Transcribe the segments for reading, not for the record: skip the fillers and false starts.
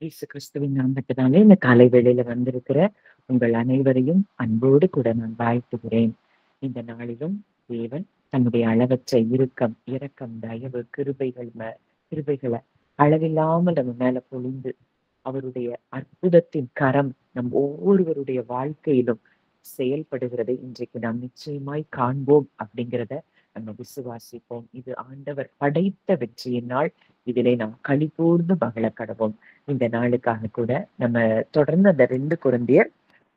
இயேசு கிறிஸ்துவின் நாமத்தினாலே இந்த காலை வேளையில வந்திருக்கிற உங்கள் அனைவரையும் அன்போடு கூட நான் வாழ்த்துகிறேன். இந்த நாளிலும் தேவன் தன்னுடைய அளவற்ற இரக்கம், தயவு, கிருபைகளை அளவில்லாமல் நம்ம மேல பொழிந்து அவருடைய அற்புதத்தின் கரம் நம் ஒவ்வொருவருடைய வாழ்க்கையிலும் செயல்படுகிறதை இன்றைக்கு நாம் நிச்சயமாய் காண்போம் அப்படிங்கிறத நம்ம விசுவாசிப்போம். இது ஆண்டவர் படைத்த வெற்றியின் நாள். இதிலே நாம் களிகூர்ந்து மகிழ கடவோம். இந்த நாளுக்காக கூட நம்ம தொடர்ந்து அந்த 2 கொரிந்தியர்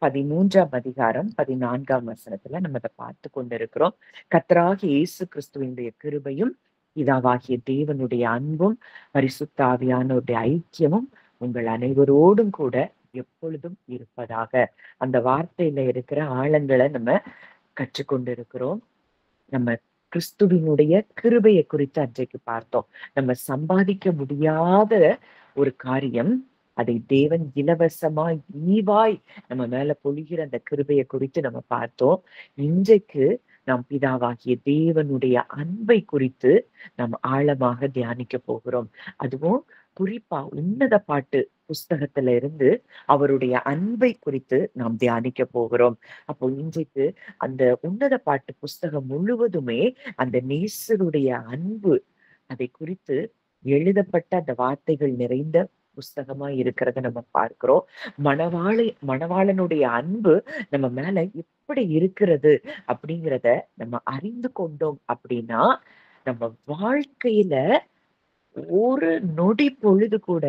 13ஆம் அதிகாரம் 14ஆம் வசனத்துல நம்ம அதை பார்த்து கொண்டிருக்கிறோம். கர்த்தராகிய இயேசு கிறிஸ்துவினுடைய கிருபையும் பிதாவாகிய தேவனுடைய அன்பும் பரிசுத்த ஆவியானவருடைய ஐக்கியமும் உங்கள் அனைவரோடும் கூட எப்பொழுதும் இருப்பதாக. அந்த வார்த்தையில இருக்கிற ஆழங்களை நம்ம கற்றுக்கொண்டிருக்கிறோம். நம்ம கிறிஸ்துவினுடைய கிருபையை குறித்து அன்றைக்கு பார்த்தோம். நம்ம சம்பாதிக்க முடியாத ஒரு காரியம், அதை தேவன் இலவசமாய் ஈவாய் நம்ம மேல பொழிகிற அந்த கிருபையை குறித்து நம்ம பார்த்தோம். இன்றைக்கு நாம் பிதாவாகிய தேவனுடைய அன்பை குறித்து நாம் ஆழமாக தியானிக்க போகிறோம். அதுவும் குறிப்பா உன்னத பாட்டு புஸ்தகத்துல இருந்து அவருடைய அன்பை குறித்து நாம் தியானிக்க போகிறோம். அப்போ இன்றைக்கு அந்த உன்னத பாட்டு புஸ்தகம் முழுவதுமே அந்த நேசருடைய அன்பு, அதை குறித்து எழுதப்பட்ட அந்த வார்த்தைகள் நிறைந்த புஸ்தகமா இருக்கிறத நம்ம பார்க்கிறோம். மணவாளனுடைய அன்பு நம்ம மேல எப்படி இருக்கிறது அப்படிங்கிறத நம்ம அறிந்து கொண்டோம் அப்படின்னா, நம்ம வாழ்க்கையில ஒரு நொடி பொழுது கூட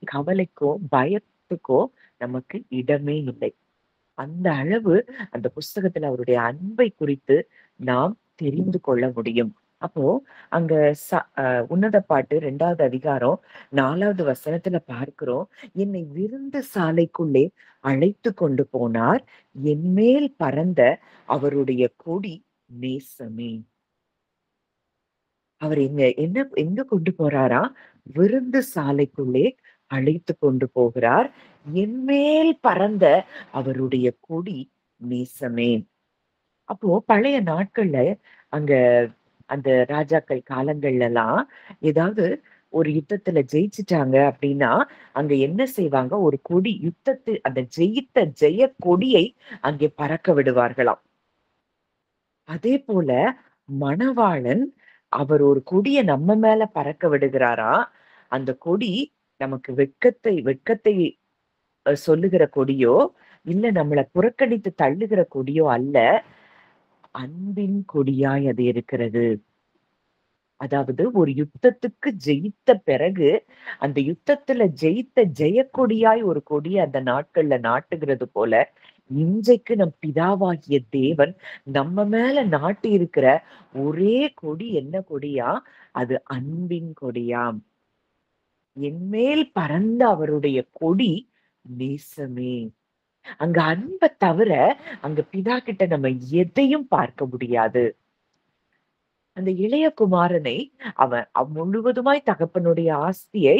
கவலைக்கோ பயத்துக்கோ நமக்கு இடமே இல்லை. அந்த அளவு அந்த புஸ்தகத்துல அவருடைய அன்பை குறித்து நாம் தெரிந்து கொள்ள முடியும். அப்போ அங்க உன்னத பாட்டு 2வது அதிகாரம் 4வது வசனத்துல பார்க்கிறோம். என்னை விருந்து சாலைக்குள்ளே அழைத்து கொண்டு போனார், என் மேல் பறந்த அவருடைய கொடி நேசமே. அவர் எங்க கொண்டு போறாரா? விருந்து சாலைக்குள்ளே அழைத்து கொண்டு போகிறார். என் மேல் பறந்த அவருடைய கொடி நேசமே. அப்போ பழைய நாட்கள்ல அங்க அந்த ராஜாக்கள் காலங்கள்ல எல்லாம் ஏதாவது ஒரு யுத்தத்துல ஜெயிச்சுட்டாங்க அப்படின்னா அங்க என்ன செய்வாங்க? ஒரு கொடி அந்த ஜெய கொடியை அங்கே பறக்க விடுவார்களாம். அதே போல மணவாளன் அவர் ஒரு கொடியை நம்ம மேல பறக்க விடுகிறாரா? அந்த கொடி நமக்கு வெட்கத்தை சொல்லுகிற கொடியோ, இல்ல நம்மள புறக்கணித்து தள்ளுகிற கொடியோ அல்ல. அன்பின் கொடியாய் அது இருக்கிறது. அதாவது ஒரு யுத்தத்துக்கு ஜெயித்த பிறகு அந்த யுத்தத்துல ஜெயித்த ஜெயக்கொடியாய் ஒரு கொடியை அந்த நாட்கள்ல நாட்டுகிறது போல, இன்றைக்கு நம் பிதாவாகிய தேவன் நம்ம மேல நாட்டி இருக்கிற ஒரே கொடி என்ன கொடியா? அது அன்பின் கொடியாம். என்மேல் பறந்த அவருடைய கொடி நேசமே. அங்க அன்பை தவிர அங்க பிதா கிட்ட நம்ம எதையும் பார்க்க முடியாது. அந்த இளைய குமாரனை அவன் முழுவதுமாய் தகப்பனுடைய ஆஸ்தியை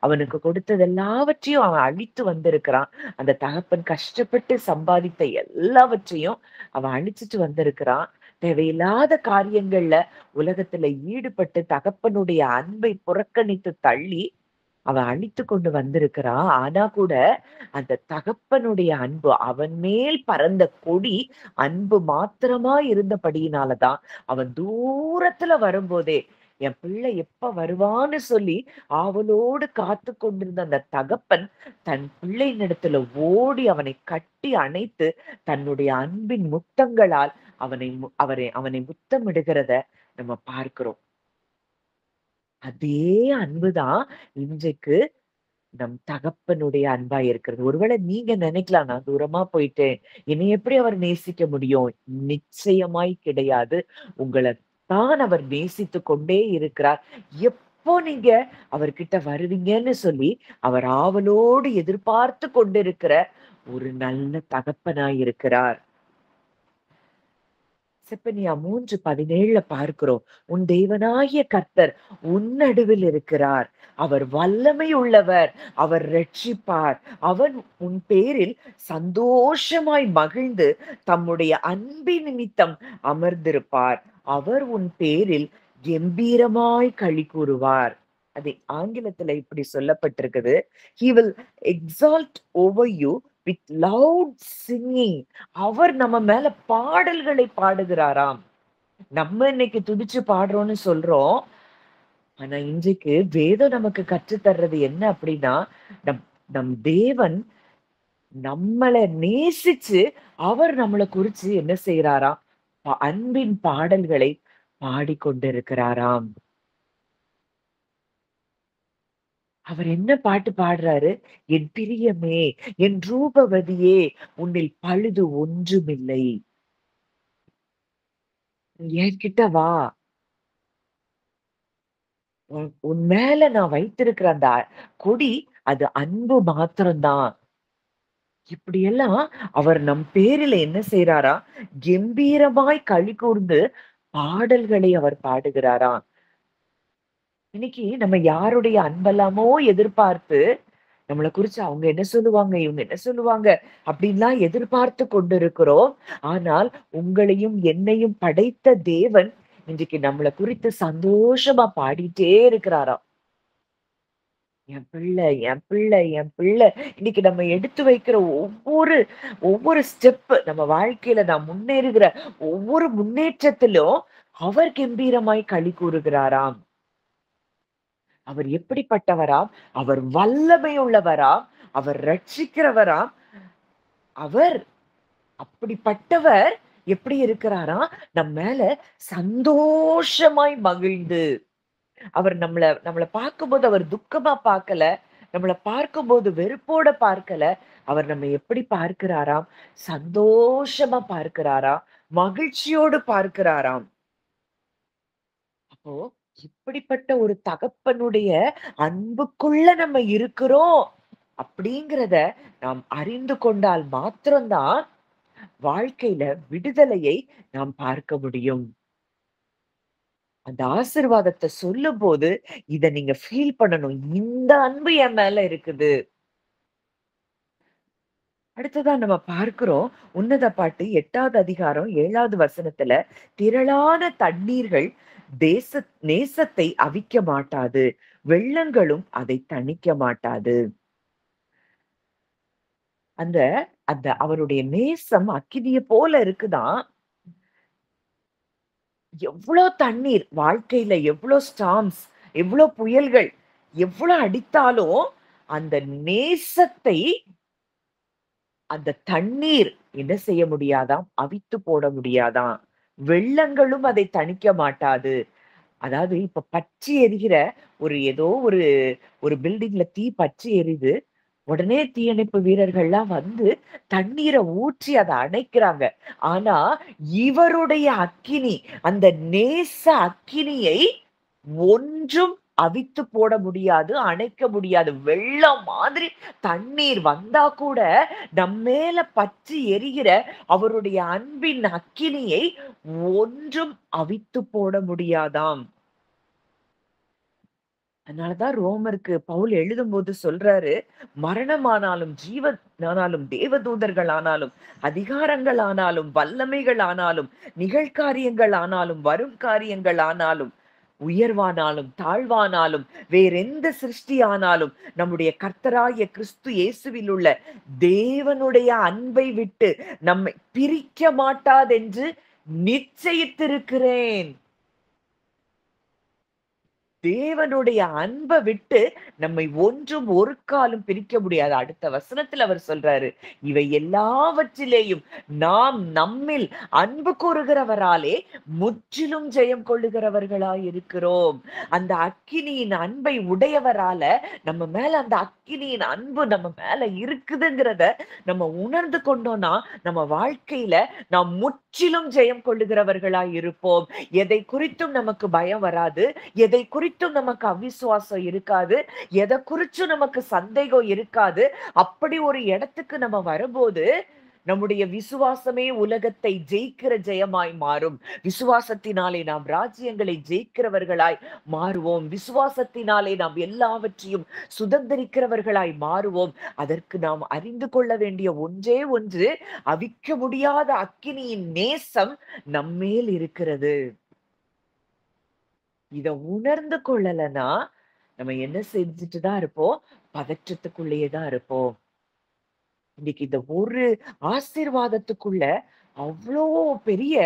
அவனுக்கு கொடுத்தது எல்லாவற்றையும் அவன் அழித்து வந்திருக்கிறான். அந்த தகப்பன் கஷ்டப்பட்டு சம்பாதித்த எல்லாவற்றையும் அவன் அழிச்சிட்டு வந்திருக்கிறான். தேவையில்லாத காரியங்கள்ல உலகத்துல ஈடுபட்டு தகப்பனுடைய அன்பை புறக்கணித்து தள்ளி அவன் அழித்து கொண்டு வந்திருக்கிறான். ஆனா கூட அந்த தகப்பனுடைய அன்பு, அவன் மேல் பறந்த கொடி அன்பு மாத்திரமா இருந்தபடியினாலதான் அவன் தூரத்துல வரும்போதே என் பிள்ளை எப்ப வருவான்னு சொல்லி ஆவலோடு காத்து கொண்டிருந்த அந்த தகப்பன் தன் பிள்ளையினிடத்துல ஓடி அவனை கட்டி அணைத்து தன்னுடைய அன்பின் முத்தங்களால் அவனை முத்தமிடுகிறத நம்ம பார்க்கிறோம். அதே அன்புதான் இன்றைக்கு நம் தகப்பனுடைய அன்பா இருக்கிறது. ஒருவேளை நீங்க நினைக்கலாம், நான் தூரமா போயிட்டேன், என்னை எப்படி அவர் நேசிக்க முடியும்? நிச்சயமாய் கிடையாது. உங்களைத்தான் அவர் நேசித்து கொண்டே இருக்கிறார். எப்போ நீங்க அவர்கிட்ட வருவீங்கன்னு சொல்லி அவர் ஆவலோடு எதிர்பார்த்து கொண்டிருக்கிற ஒரு நல்ல தகப்பனாய் இருக்கிறார். செப்பனியா 3:17 பார்க்கிறோம். உன் தேவனாகிய கர்த்தர் உன் நடுவில் இருக்கிறார். அவர் வல்லமை உள்ளவர். அவர் ரட்சிப்பார். அவன் உன் பேரில் சந்தோஷமாய் மகிழ்ந்து தம்முடைய அன்பின் நிமித்தம் அமர்ந்திருப்பார். அவர் உன் பேரில் கெம்பீரமாய் களி கூறுவார். அது ஆங்கிலத்துல இப்படி சொல்லப்பட்டிருக்குது. He will exalt over you with loud singing. அவர் நம்ம மேல பாடல்களை பாடுகிறாராம். நம்ம இன்னைக்கு துதிச்சு பாடுறோம்னு சொல்றோம். ஆனா இன்றைக்கு வேதம் நமக்கு கற்றுத் தர்றது என்ன அப்படின்னா, நம் நம் தேவன் நம்மள நேசிச்சு, அவர் நம்மள குறிச்சு என்ன செய்றாராம்? அன்பின் பாடல்களை பாடிக்கொண்டிருக்கிறாராம். அவர் என்ன பாட்டு பாடுறாரு? "என் பிரியமே, என் ரூபவதியே, உன்னில் பழுது ஒன்றுமில்லை. என்கிட்ட வா. உன் மேல நான் வைத்திருக்கிற அந்த கொடி, அது அன்பு மாத்திரம் தான்." இப்படியெல்லாம் அவர் நம் பேரில என்ன செய்றாராம்? கெம்பீரமாய் களிகூர்ந்து பாடல்களை அவர் பாடுகிறாராம். இன்னைக்கு நம்ம யாருடைய அன்பெல்லாமோ எதிர்பார்த்து, நம்மள குறிச்சு அவங்க என்ன சொல்லுவாங்க? இவங்க என்ன சொல்லுவாங்க? அப்படின்லாம் எதிர்பார்த்து கொண்டிருக்கிறோம். ஆனால் உங்களையும் என்னையும் படைத்த தேவன் இன்றைக்கு நம்மள குறித்து சந்தோஷமா பாடிட்டே இருக்கிறாராம். என் பிள்ளை, என் பிள்ளை, என் பிள்ளை. இன்னைக்கு நம்ம எடுத்து வைக்கிற ஒவ்வொரு ஒவ்வொரு ஸ்டெப் நம்ம வாழ்க்கையில நாம் முன்னேறுகிற ஒவ்வொரு முன்னேற்றத்திலும் அவர் கெம்பீரமாய் களி கூறுகிறாராம். அவர் எப்படிப்பட்டவராம்? அவர் வல்லமை உள்ளவராம். அவர் ரட்சிக்கிறவராம். அவர் அப்படிப்பட்டவர் எப்படி இருக்கிறாராம்? நம் மேல சந்தோஷமாய் மகிழ்ந்து அவர் நம்மள நம்மள பார்க்கும்போது அவர் துக்கமா பார்க்கல. நம்மள பார்க்கும்போது வெறுப்போட பார்க்கல. அவர் நம்ம எப்படி பார்க்கிறாராம்? சந்தோஷமா பார்க்கிறாராம். மகிழ்ச்சியோடு பார்க்கிறாராம். அப்போ இப்படிப்பட்ட ஒரு தகப்பனுடைய அன்புக்குள்ள நம்ம இருக்கிறோம் அப்படிங்கிறத நாம் அறிந்து கொண்டால் மாத்திரம் தான் வாழ்க்கையில விடுதலையை நாம் பார்க்க முடியும். அந்த ஆசீர்வாதத்த சொல்லும்போது, இத நீங்க ஃபீல் பண்ணணும். இந்த அன்பு என் மேல இருக்குது. அடுத்ததா நம்ம பார்க்கிறோம். உன்னத பாட்டு 8வது அதிகாரம் 7வது வசனத்துல, திரளான தண்ணீர்கள் தேச நேசத்தை அவிக்க மாட்டாது. வெள்ளங்களும் அதை தணிக்க மாட்டாது. அந்த அந்த அவருடைய நேசம் அக்கினிய போல இருக்குதாம். எவ்ளோ தண்ணீர் வாழ்க்கையில எவ்ளோ ஸ்டார்ம்ஸ், எவ்ளோ புயல்கள், எவ்ளோ அடித்தாலும் அந்த நேசத்தை அந்த தண்ணீர் என்ன செய்ய முடியாதாம்? அவித்து போட முடியாதாம். வெள்ளங்களும் அதை தணிக்க மாட்டாது. அதாவது இப்ப பற்றி எரிகிற ஏதோ ஒரு ஒரு பில்டிங்ல தீ பற்றி எரியுது. உடனே தீயணைப்பு வீரர்கள்லாம் வந்து தண்ணீர ஊற்றி அத அணைக்கிறாங்க. ஆனா, இவருடைய அக்கினி, அந்த நேச அக்கினியை ஒன்றும் அவித்து போட முடியாது, அணைக்க முடியாது. வெள்ளம் மாதிரி தண்ணீர் வந்தா கூட, நம்மேல பற்றி எரிகிற அவருடைய அன்பின் அக்கினியை ஒன்றும் அவித்து போட முடியாதாம். அதனாலதான் ரோமருக்கு பவுல் எழுதும்போது சொல்றாரு, மரணமானாலும், ஜீவனானாலும், தேவதூதர்கள் ஆனாலும், அதிகாரங்கள் ஆனாலும், வல்லமைகள் ஆனாலும், நிகழ்காரியங்கள் ஆனாலும், வரும் காரியங்கள் ஆனாலும், உயர்வானாலும், தாழ்வானாலும், வேறெந்த சிருஷ்டியானாலும், நம்முடைய கர்த்தராகிய கிறிஸ்து இயேசுவில் உள்ள தேவனுடைய அன்பை விட்டு நம்மை பிரிக்க மாட்டாதென்று நிச்சயித்திருக்கிறேன். தேவனுடைய அன்ப விட்டு நம்மை ஒன்றும் ஒரு காலும் பிரிக்க முடியாது. அடுத்த வசனத்துல அவர் சொல்றாரு, இவை எல்லாவற்றிலேயும் நாம் நம்மில் அன்பு கூறுகிறவராலே முற்றிலும் ஜெயம் கொள்ளுகிறவர்களாய் இருக்கிறோம். அந்த அக்கினியின் அன்பை உடையவரால நம்ம மேல அந்த அக்கினியின் அன்பு நம்ம மேல இருக்குதுங்கிறத நம்ம உணர்ந்து கொண்டோம்னா, நம்ம வாழ்க்கையில நாம் முற்றிலும் ஜெயம் கொள்ளுகிறவர்களாய் இருப்போம். எதை குறித்தும் நமக்கு பயம் வராது. எதை குறித்தும் நமக்கு அவிசுவாசம் இருக்காது. எதை குறிச்சும் நமக்கு சந்தேகம் இருக்காது. அப்படி ஒரு இடத்துக்கு நம்ம வரும்போது, நம்முடைய விசுவாசமே உலகத்தை ஜெயிக்கிற ஜெயமாய் மாறும். விசுவாசத்தினாலே நாம் ராஜ்யங்களை ஜெயிக்கிறவர்களாய் மாறுவோம். விசுவாசத்தினாலே நாம் எல்லாவற்றையும் சுதந்திரிக்கிறவர்களாய் மாறுவோம். அதற்கு நாம் அறிந்து கொள்ள வேண்டிய ஒன்றே ஒன்று, அவிக்க முடியாத அக்கினியின் நேசம் நம்மேல் இருக்கிறது. இத உணர்ந்து கொள்ளலனா, நம்ம என்ன செஞ்சுட்டு தான் இருப்போம்? பதற்றத்துக்குள்ளேயே தான் இருப்போம். இன்னைக்கு இந்த ஒரு ஆசீர்வாதத்துக்குள்ள அவ்ளோ பெரிய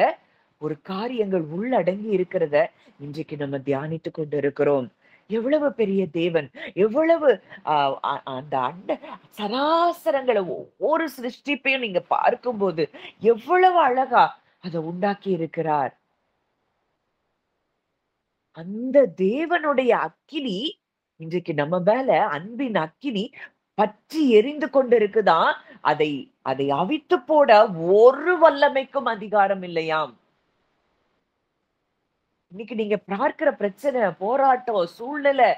ஒரு காரியங்கள் உள்ளடங்கி இருக்கிறத இன்றைக்கு நம்ம தியானித்துக் கொண்டு இருக்கிறோம். எவ்வளவு பெரிய தேவன்! எவ்வளவு அ அ அந்த சராசரங்கள ஒவ்வொரு சிருஷ்டிப்பையும் நீங்க பார்க்கும்போது, எவ்வளவு அழகா அத உண்டாக்கி இருக்கிறார். அந்த தேவனுடைய அக்கினி இன்றைக்கு நம்ம மேல அன்பின் அக்கினி பற்றி எரிந்து கொண்டிருக்குதாம். அதை அதை அவித்து போட ஒரு வல்லமைக்கும் அதிகாரம் இல்லையாம். இன்னைக்கு நீங்க பார்க்கிற பிரச்சனை, போராட்டம், சூழ்நிலை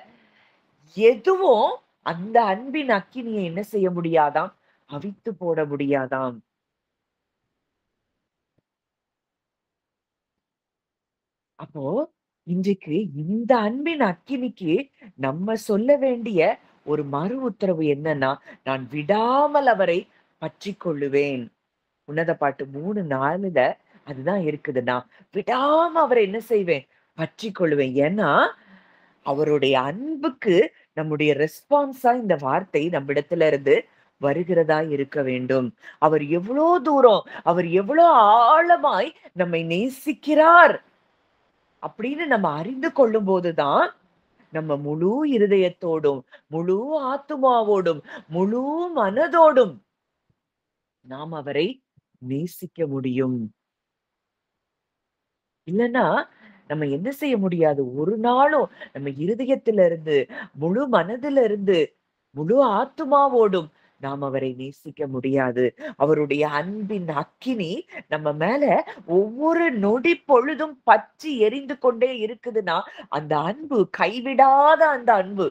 எதுவும் அந்த அன்பின் அக்கினியை என்ன செய்ய முடியாதாம்? அவித்து போட முடியாதாம். அப்போ இன்றைக்கு இந்த அன்பின் அக்கினிக்கு நம்ம சொல்ல வேண்டிய ஒரு மறு உத்தரவு என்னன்னா, நான் விடாமல் அவரை பற்றிக் கொள்ளுவேன். உன்னத பாட்டு 3:4ல அதுதான் இருக்குதுன்னா, விடாம அவரை என்ன செய்வேன்? பற்றிக் கொள்ளுவேன். ஏன்னா, அவருடைய அன்புக்கு நம்முடைய ரெஸ்பான்ஸா இந்த வார்த்தை நம்மிடத்துல இருந்து வருகிறதா இருக்க வேண்டும். அவர் எவ்வளோ தூரம், அவர் எவ்வளோ ஆழமாய் நம்மை நேசிக்கிறார் அப்படின்னு நம்ம அறிந்து கொள்ளும்போது தான், நம்ம முழு இருதயத்தோடும், முழு ஆத்துமாவோடும், முழு மனதோடும் நாம் அவரை நேசிக்க முடியும். இல்லன்னா, நம்ம என்ன செய்ய முடியாது? ஒரு நாளும் நம்ம இருதயத்தில இருந்து, முழு மனதில இருந்து, முழு ஆத்துமாவோடும் நாம் அவரை நேசிக்க முடியாது. அவருடைய அன்பின் அக்கினி நம்ம மேல ஒவ்வொரு நொடி பொழுதும் பற்றி எரிந்து கொண்டே இருக்குதுன்னா, அந்த அன்பு கைவிடாத அந்த அன்பு.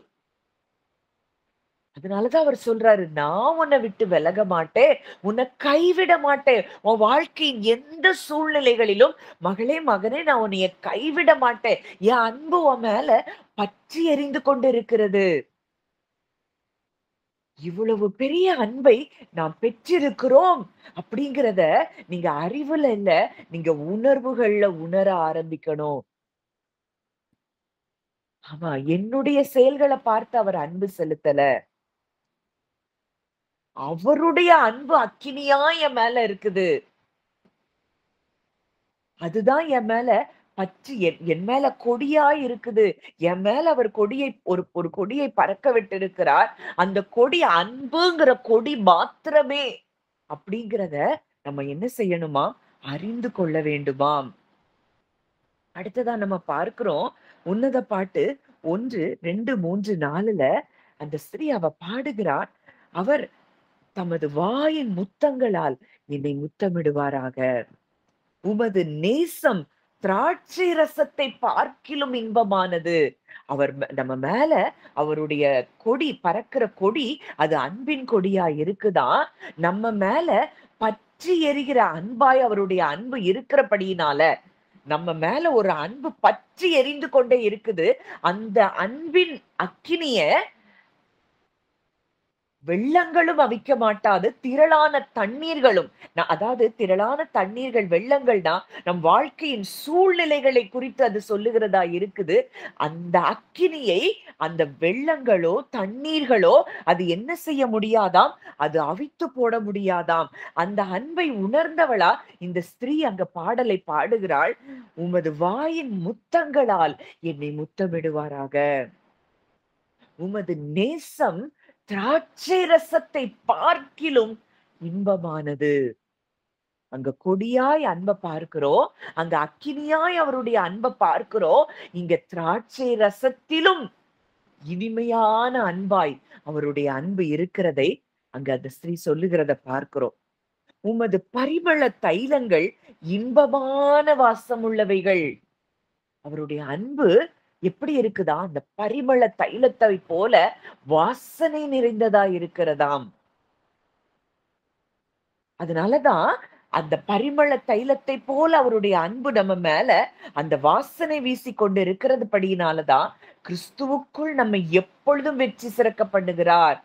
அதனாலதான் அவர் சொல்றாரு, "நான் உன்ன விட்டு விலக மாட்டேன். உன்னை கைவிட மாட்டேன். உன் வாழ்க்கையின் எந்த சூழ்நிலைகளிலும், மகளே, மகனே, நான் உன்னைய கைவிட மாட்டேன். என் அன்பு உன் மேல பற்றி எரிந்து கொண்டிருக்கிறது." இவ்வளவு பெரிய அன்பை நாம் பெற்றிருக்கிறோம் அப்படிங்கிறத நீங்க அறிவுல இல்ல, நீங்க உணர்வுகள்ல உணர ஆரம்பிக்கணும். ஆமா, என்னுடைய செயல்கள பார்த்து அவர் அன்பு செலுத்தல. அவருடைய அன்பு அக்கினியா என் மேல இருக்குது. அதுதான் என் மேல பற்றி என் மேல கொடியா இருக்குது. என் மேல அவர் கொடியை ஒரு ஒரு கொடியை பறக்க விட்டிருக்கிறார். அந்த கொடி அன்புங்கிற கொடி மாத்திரமே. அப்படிங்கிறத நம்ம என்ன செய்யணுமாம்? அறிந்து கொள்ள வேண்டுமாம். அடுத்ததா நம்ம பார்க்கிறோம். உன்னத பாட்டு 1, 2, 3, 4ல அந்த ஸ்திரீ அவ பாடுகிறார். அவர் தமது வாயின் முத்தங்களால் என்னை முத்தமிடுவாராக. உமது நேசம் திராட்சை ரசத்தை பார்க்கிலும் இன்பமானது. நம்ம மேல அவருடைய கொடி பறக்கிற கொடி, அது அன்பின் கொடியா இருக்குதாம். நம்ம மேல பற்றி எரிகிற அன்பாய் அவருடைய அன்பு இருக்கிறபடியினால, நம்ம மேல ஒரு அன்பு பற்றி எரிந்து கொண்டே இருக்குது. அந்த அன்பின் அக்கினிய வெள்ளங்களும் அவிக்க மாட்டாது. திரளான தண்ணீர்களும். அதாவது திரளான தண்ணீர்கள், வெள்ளங்கள்னா, நம் வாழ்க்கையின் சூழ்நிலைகளை குறித்து அது சொல்லுகிறதா இருக்குது. அந்த அக்கினியை அந்த வெள்ளங்களோ, தண்ணீர்களோ அது என்ன செய்ய முடியாதாம்? அது அவித்து போட முடியாதாம். அந்த அன்பை உணர்ந்தவளா இந்த ஸ்திரீ அங்க பாடலை பாடுகிறாள். உமது வாயின் முத்தங்களால் என்னை முத்தமிடுவாராக. உமது நேசம் திராட்சை ரசத்தை பார்க்கிலும் இன்பமானது. அங்க கொடியாய் அன்ப பார்க்கிறோம். அங்க அக்கினியாய் அவருடைய அன்ப பார்க்கிறோம். இங்க திராட்சை ரசத்திலும் இனிமையான அன்பாய் அவருடைய அன்பு இருக்கிறதை அங்க அந்த ஸ்திரீ சொல்லுகிறத பார்க்கிறோம். உமது பரிமள தைலங்கள் இன்பமான வாசமுள்ளவைகள். அவருடைய அன்பு எப்படி இருக்குதா? அந்த பரிமள தைலத்தை போல வாசனை நிறைந்ததா இருக்கிறதாம். அதனாலதான் அந்த பரிமள தைலத்தை போல அவருடைய அன்பு நம்ம மேல அந்த வாசனை வீசிக்கொண்டு இருக்கிறது படியினாலதான் கிறிஸ்துவுக்குள் நம்மை எப்பொழுதும் வெற்றி சிறக்க பண்ணுகிறார்.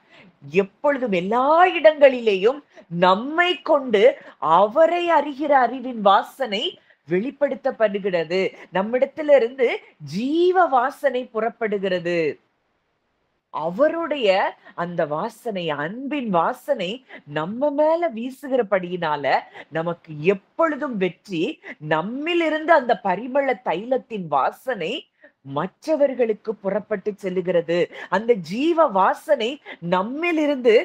எப்பொழுதும் எல்லா இடங்களிலேயும் நம்மை கொண்டு அவரை அறிகிற அறிவின் வாசனை வெளிப்படுத்தப்படுகிறது. நம்மிடத்திலிருந்து ஜீவ வாசனை புறப்படுகிறது. அவருடைய அந்த வாசனை, அன்பின் வாசனை நம்ம மேல வீசுகிறபடியினால நமக்கு எப்பொழுதும் வெற்றி. நம்மிலிருந்து அந்த பரிமள தைலத்தின் வாசனை மற்றவர்களுக்கு புறப்பட்டு செல்லுகிறது. அந்த ஜீவ வாசனை நம்மிலிருந்து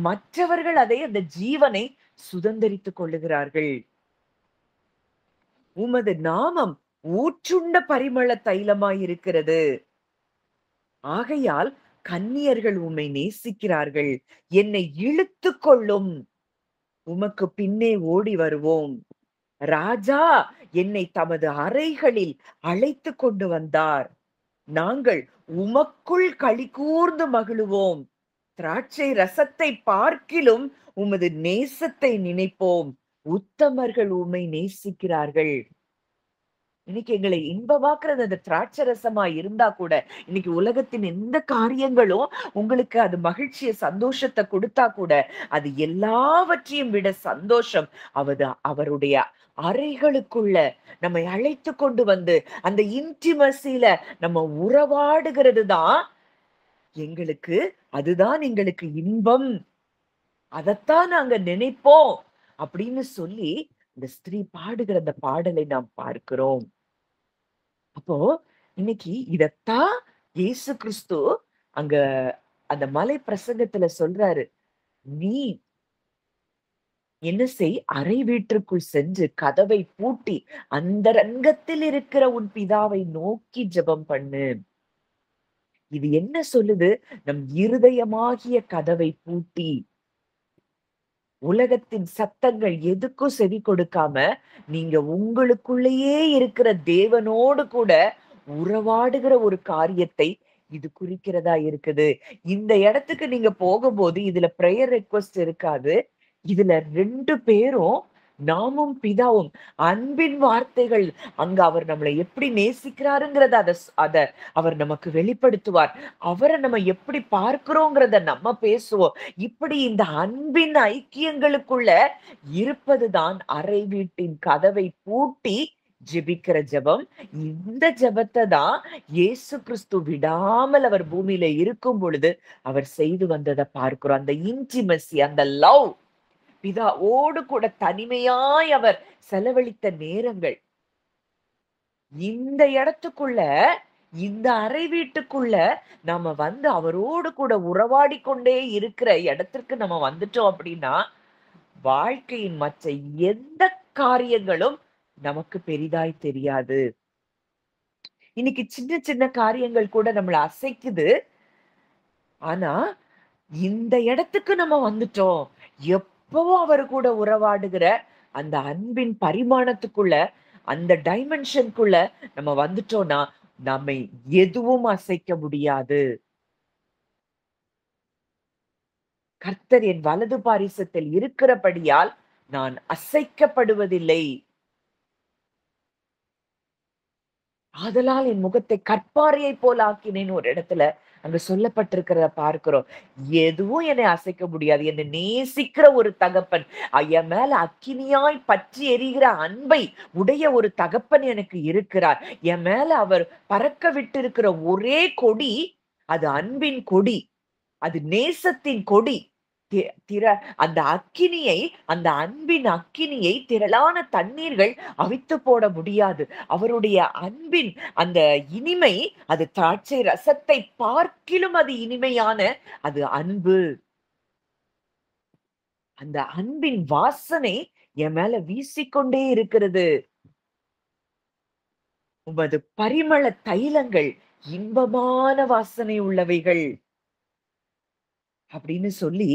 மற்றவர்கள் அந்த ஜீவனை சுதந்தரித்துக் கொள்ளுகிறார்கள். உமது நாமம் ஊற்றுண்ட பரிமள தைலமாய் இருக்கிறது. ஆகையால் கன்னியர்கள் உம்மை நேசிக்கிறார்கள். என்னை இழுத்துக் கொள்ளும். உமக்கு பின்னே ஓடி வருவோம். ராஜா என்னை தமது அறைகளில் அழைத்துக் கொண்டு வந்தார். நாங்கள் உமக்குள் களிகூர்ந்து மகிழுவோம். திராட்சை ரசத்தை பார்க்கிலும் உமது நேசத்தை நினைப்போம். உத்தமர்கள் உம்மை நேசிக்கிறார்கள். இன்னைக்கு எங்களை இன்பமாக்குறது அந்த திராட்சை ரசமா இருந்தா கூட, இன்னைக்கு உலகத்தின் எந்த காரியங்களும் உங்களுக்கு அது மகிழ்ச்சிய சந்தோஷத்தை கொடுத்தா கூட, அது எல்லாவற்றையும் விட சந்தோஷம் அவருடைய அறைகளுக்குள்ள நம்மை அழைத்து கொண்டு வந்து அந்த இன்டிமசில நம்ம உறவாடுகிறது தான் எங்களுக்கு, அதுதான் எங்களுக்கு இன்பம். அதத்தான் நாங்க நினைப்போம் அப்படின்னு சொல்லி இந்த ஸ்திரீ பாடுகிற அந்த பாடலை நாம் பார்க்கிறோம். அப்போ இன்னைக்கு இதத்தான் இயேசு கிறிஸ்து அங்க அந்த மலை பிரசங்கத்துல சொல்றாரு. நீ என்ன செய், அறை வீட்டிற்குள் சென்று கதவை பூட்டி அந்தரங்கத்தில் இருக்கிற உன் பிதாவை நோக்கி ஜெபம் பண்ணு. இது என்ன சொல்லுது? நம் இருதயமாகிய கதவை பூட்டி உலகத்தின் சத்தங்கள் எதுக்கும் செவி கொடுக்காம நீங்க உங்களுக்குள்ளேயே இருக்கிற தேவனோடு கூட உறவாடுகிற ஒரு காரியத்தை இது குறிக்கிறதா இருக்குது. இந்த இடத்துக்கு நீங்க போகும்போது இதுல பிரேயர் ரெக்வெஸ்ட் இருக்காது. இதுல 2 பேரும் நாமும் பிதாவும் அன்பின் வார்த்தைகள் அங்க அவர் நம்மளை எப்படி நேசிக்கிறாருங்கிறத அத அவர் நமக்கு வெளிப்படுத்துவார். அவரை நம்ம எப்படி பார்க்கிறோங்கிறத நம்ம பேசுவோம். இப்படி இந்த அன்பின் ஐக்கியங்களுக்குள்ள இருப்பதுதான் அறை வீட்டின் கதவை பூட்டி ஜெபிக்கிற ஜெபம். இந்த ஜெபத்தை தான் இயேசு கிறிஸ்து விடாமல் அவர் பூமியில இருக்கும் பொழுது அவர் செய்து வந்ததை பார்க்கிறோம். அந்த இன்டிமசி, அந்த லவ், பிதாவோடு கூட தனிமையாய் அவர் செலவழித்த நேரங்கள். இந்த இடத்துக்குள்ள, இந்த அறை வீட்டுக்குள்ள நாம வந்து அவரோடு கூட உறவாடி கொண்டே இருக்கிற இடத்திற்கு நம்ம வந்துட்டோம் அப்படின்னா, வாழ்க்கையின் மற்ற எந்த காரியங்களும் நமக்கு பெரிதாய் தெரியாது. இன்னைக்கு சின்ன சின்ன காரியங்கள் கூட நம்மள அசைக்குது. ஆனா இந்த இடத்துக்கு நம்ம வந்துட்டோம், எப்பவும் அவரு கூட உறவாடுகிற அந்த அன்பின் பரிமாணத்துக்குள்ள, அந்த டைமென்ஷனுக்குள்ள நம்ம வந்துட்டோம்னா நம்மை எதுவும் அசைக்க முடியாது. கர்த்தர் என் வலது பாரிசத்தில் இருக்கிறபடியால் நான் அசைக்கப்படுவதில்லை. ஆதலால் என் முகத்தை கற்பாறையை போல ஆக்கினேன்னு ஒரு இடத்துல அங்க சொல்லப்பட்டிருக்கிறத பார்க்கிறோம். எதுவும் என்னை அசைக்க முடியாது. என்னை நேசிக்கிற ஒரு தகப்பன், என் மேல அக்கினியாய் பற்றி எரிகிற அன்பை உடைய ஒரு தகப்பன் எனக்கு இருக்கிறார். என் மேல அவர் பறக்க விட்டு இருக்கிற ஒரே கொடி, அது அன்பின் கொடி, அது நேசத்தின் கொடி. அந்த அக்கினியை, அந்த அன்பின் அக்கினியை திரளான தண்ணீர்கள் அவித்து போட முடியாது. அவருடைய அன்பின் அந்த இனிமை, அது திராட்சை ரசத்தை பார்க்கிலும் அது இனிமையான அது அன்பு. அந்த அன்பின் வாசனை என் மேல வீசிக்கொண்டே இருக்கிறது. உமது பரிமள தைலங்கள் இன்பமான வாசனை உள்ளவைகள் அப்படின்னு சொல்லி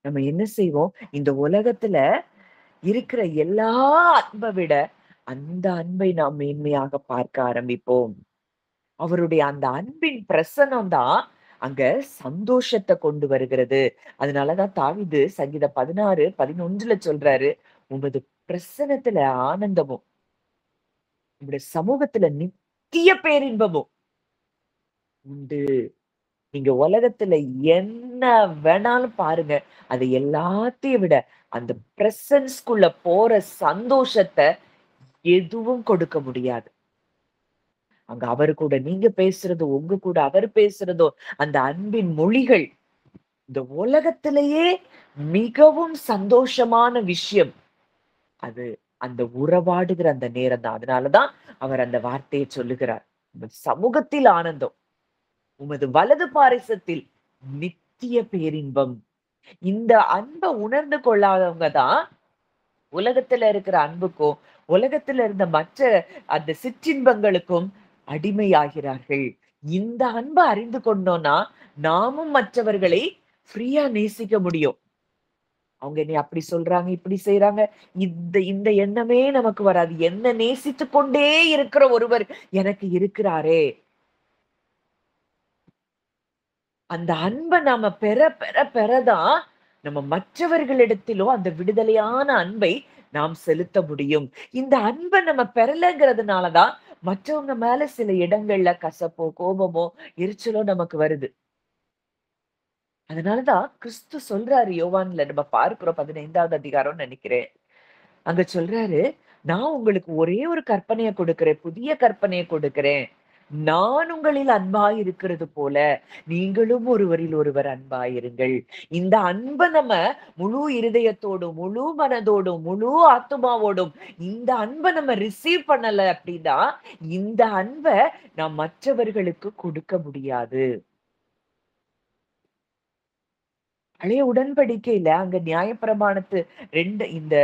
நம்ம என்ன செய்வோம், இந்த உலகத்துல இருக்கிற எல்லா அன்பை விட அந்த அன்பை நாம் மேன்மையாக பார்க்க ஆரம்பிப்போம். அவருடைய அந்த அன்பின் பிரசனம் தான் அங்க சந்தோஷத்தை கொண்டு வருகிறது. அதனாலதான் தாவீது சங்கீதம் 16:11 சொல்றாரு, உமது பிரசனத்துல ஆனந்தமும் உங்களுடைய சமூகத்துல நித்திய பேரின்பமும் உண்டு. நீங்க உலகத்துல என்ன வேணாலும் பாருங்க, அது எல்லாத்தையும் விட அந்த பிரசன்ஸ்குள்ள போற சந்தோஷத்தை எதுவும் கொடுக்க முடியாது. அங்க அவரு கூட நீங்க பேசுறதோ, உங்க கூட அவர் பேசுறதோ, அந்த அன்பின் மொழிகள் இந்த உலகத்திலேயே மிகவும் சந்தோஷமான விஷயம். அது அந்த உறவாடுகிற அந்த நேரம் தான். அதனாலதான் அவர் அந்த வார்த்தையை சொல்லுகிறார். உமது சமூகத்தில் ஆனந்தம், உமது வலது பாரிசத்தில் நித்திய பேரின்பம். இந்த அன்பை உணர்ந்து கொள்ளாதவங்க தான் உலகத்துல இருக்கிற அன்புக்கும், உலகத்துல இருந்த மற்ற அந்த சிற்றின்பங்களுக்கும் அடிமையாகிறார்கள். இந்த அன்பை அறிந்து கொண்டோம்னா, நாமும் மற்றவர்களை ஃப்ரீயா நேசிக்க முடியும். அவங்க என்னை அப்படி சொல்றாங்க, இப்படி செய்றாங்க. இந்த இந்த எண்ணமே நமக்கு வராது. என்ன நேசித்துக் கொண்டே இருக்கிற ஒருவர் எனக்கு இருக்கிறாரே! அந்த அன்ப நாம பெற பெற பெறதான் நம்ம மற்றவர்களிடத்திலும் அந்த விடுதலையான அன்பை நாம் செலுத்த முடியும். இந்த அன்ப நம்ம பெறலங்கிறதுனால தான் மற்றவங்க மேல சில இடங்கள்ல கசப்போ, கோபமோ, எரிச்சலோ நமக்கு வருது. அதனாலதான் கிறிஸ்து சொல்றாரு யோவான்ல நம்ம பார்க்கிறோம் 15வது அதிகாரம்னு நினைக்கிறேன். அங்க சொல்றாரு, நான் உங்களுக்கு ஒரே ஒரு கற்பனைய கொடுக்கிறேன். புதிய கற்பனைய கொடுக்கிறேன். நான் உங்களில் அன்பாய் இருக்கிறது போல, நீங்களும் ஒருவரில் ஒருவர் அன்பாயிருங்கள். இந்த அன்ப நம்ம முழு இருதயத்தோடும், முழு மனதோடும், முழு ஆத்துமாவோடும் இந்த அன்ப நம்ம ரிசீவ் பண்ணல அப்படின்னா, இந்த அன்ப நாம் மற்றவர்களுக்கு கொடுக்க முடியாது. பழைய உடன்படிக்கையில அங்க நியாயப்பிரமாணத்து 2 இந்த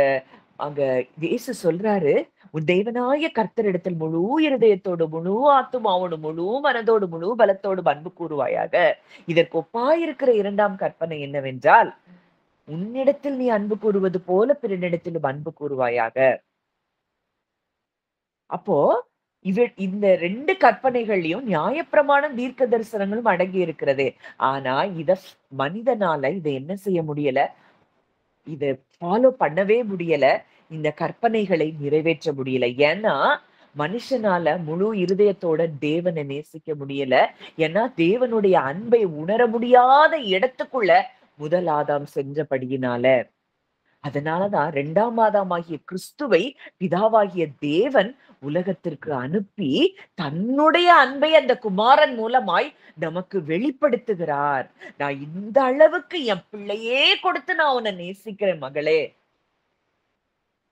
அங்க இயேசு சொல்றாரு, "உன் தேவனாகிய கர்த்தரிடத்தில் முழு இருதயத்தோடு, முழு ஆத்துமாவோடு, முழு மனதோடு, முழு பலத்தோடும் அன்பு கூறுவாயாக." இதற்கு ஒப்பாயிருக்கிற 2ஆம் கற்பனை என்னவென்றால், "உன்னிடத்தில் நீ அன்பு கூறுவது போல பிறனிடத்திலும் அன்பு கூறுவாயாக." அப்போ இந்த 2 கற்பனைகள்லயும் நியாயப்பிரமாணம், தீர்க்க தரிசனங்களும் அடங்கி இருக்கிறது. ஆனா மனிதனால இத என்ன செய்ய முடியல? இத ஃபாலோ பண்ணவே முடியல. இந்த கற்பனைகளை நிறைவேற்ற முடியல. ஏன்னா, மனுஷனால முழு இருதயத்தோட தேவனை நேசிக்க முடியல. ஏன்னா, தேவனுடைய அன்பை உணர முடியாத இடத்துக்குள்ள முதல் ஆதாம் சென்றபடியினால. அதனாலதான் 2ஆம் ஆதாமாகிய கிறிஸ்துவை பிதாவாகிய தேவன் உலகத்திற்கு அனுப்பி, தன்னுடைய அன்பை அந்த குமாரன் மூலமாய் நமக்கு வெளிப்படுத்துகிறார். நான் இந்த அளவுக்கு என் பிள்ளையே கொடுத்து நான் உன்னை நேசிக்கிறேன் மகளே.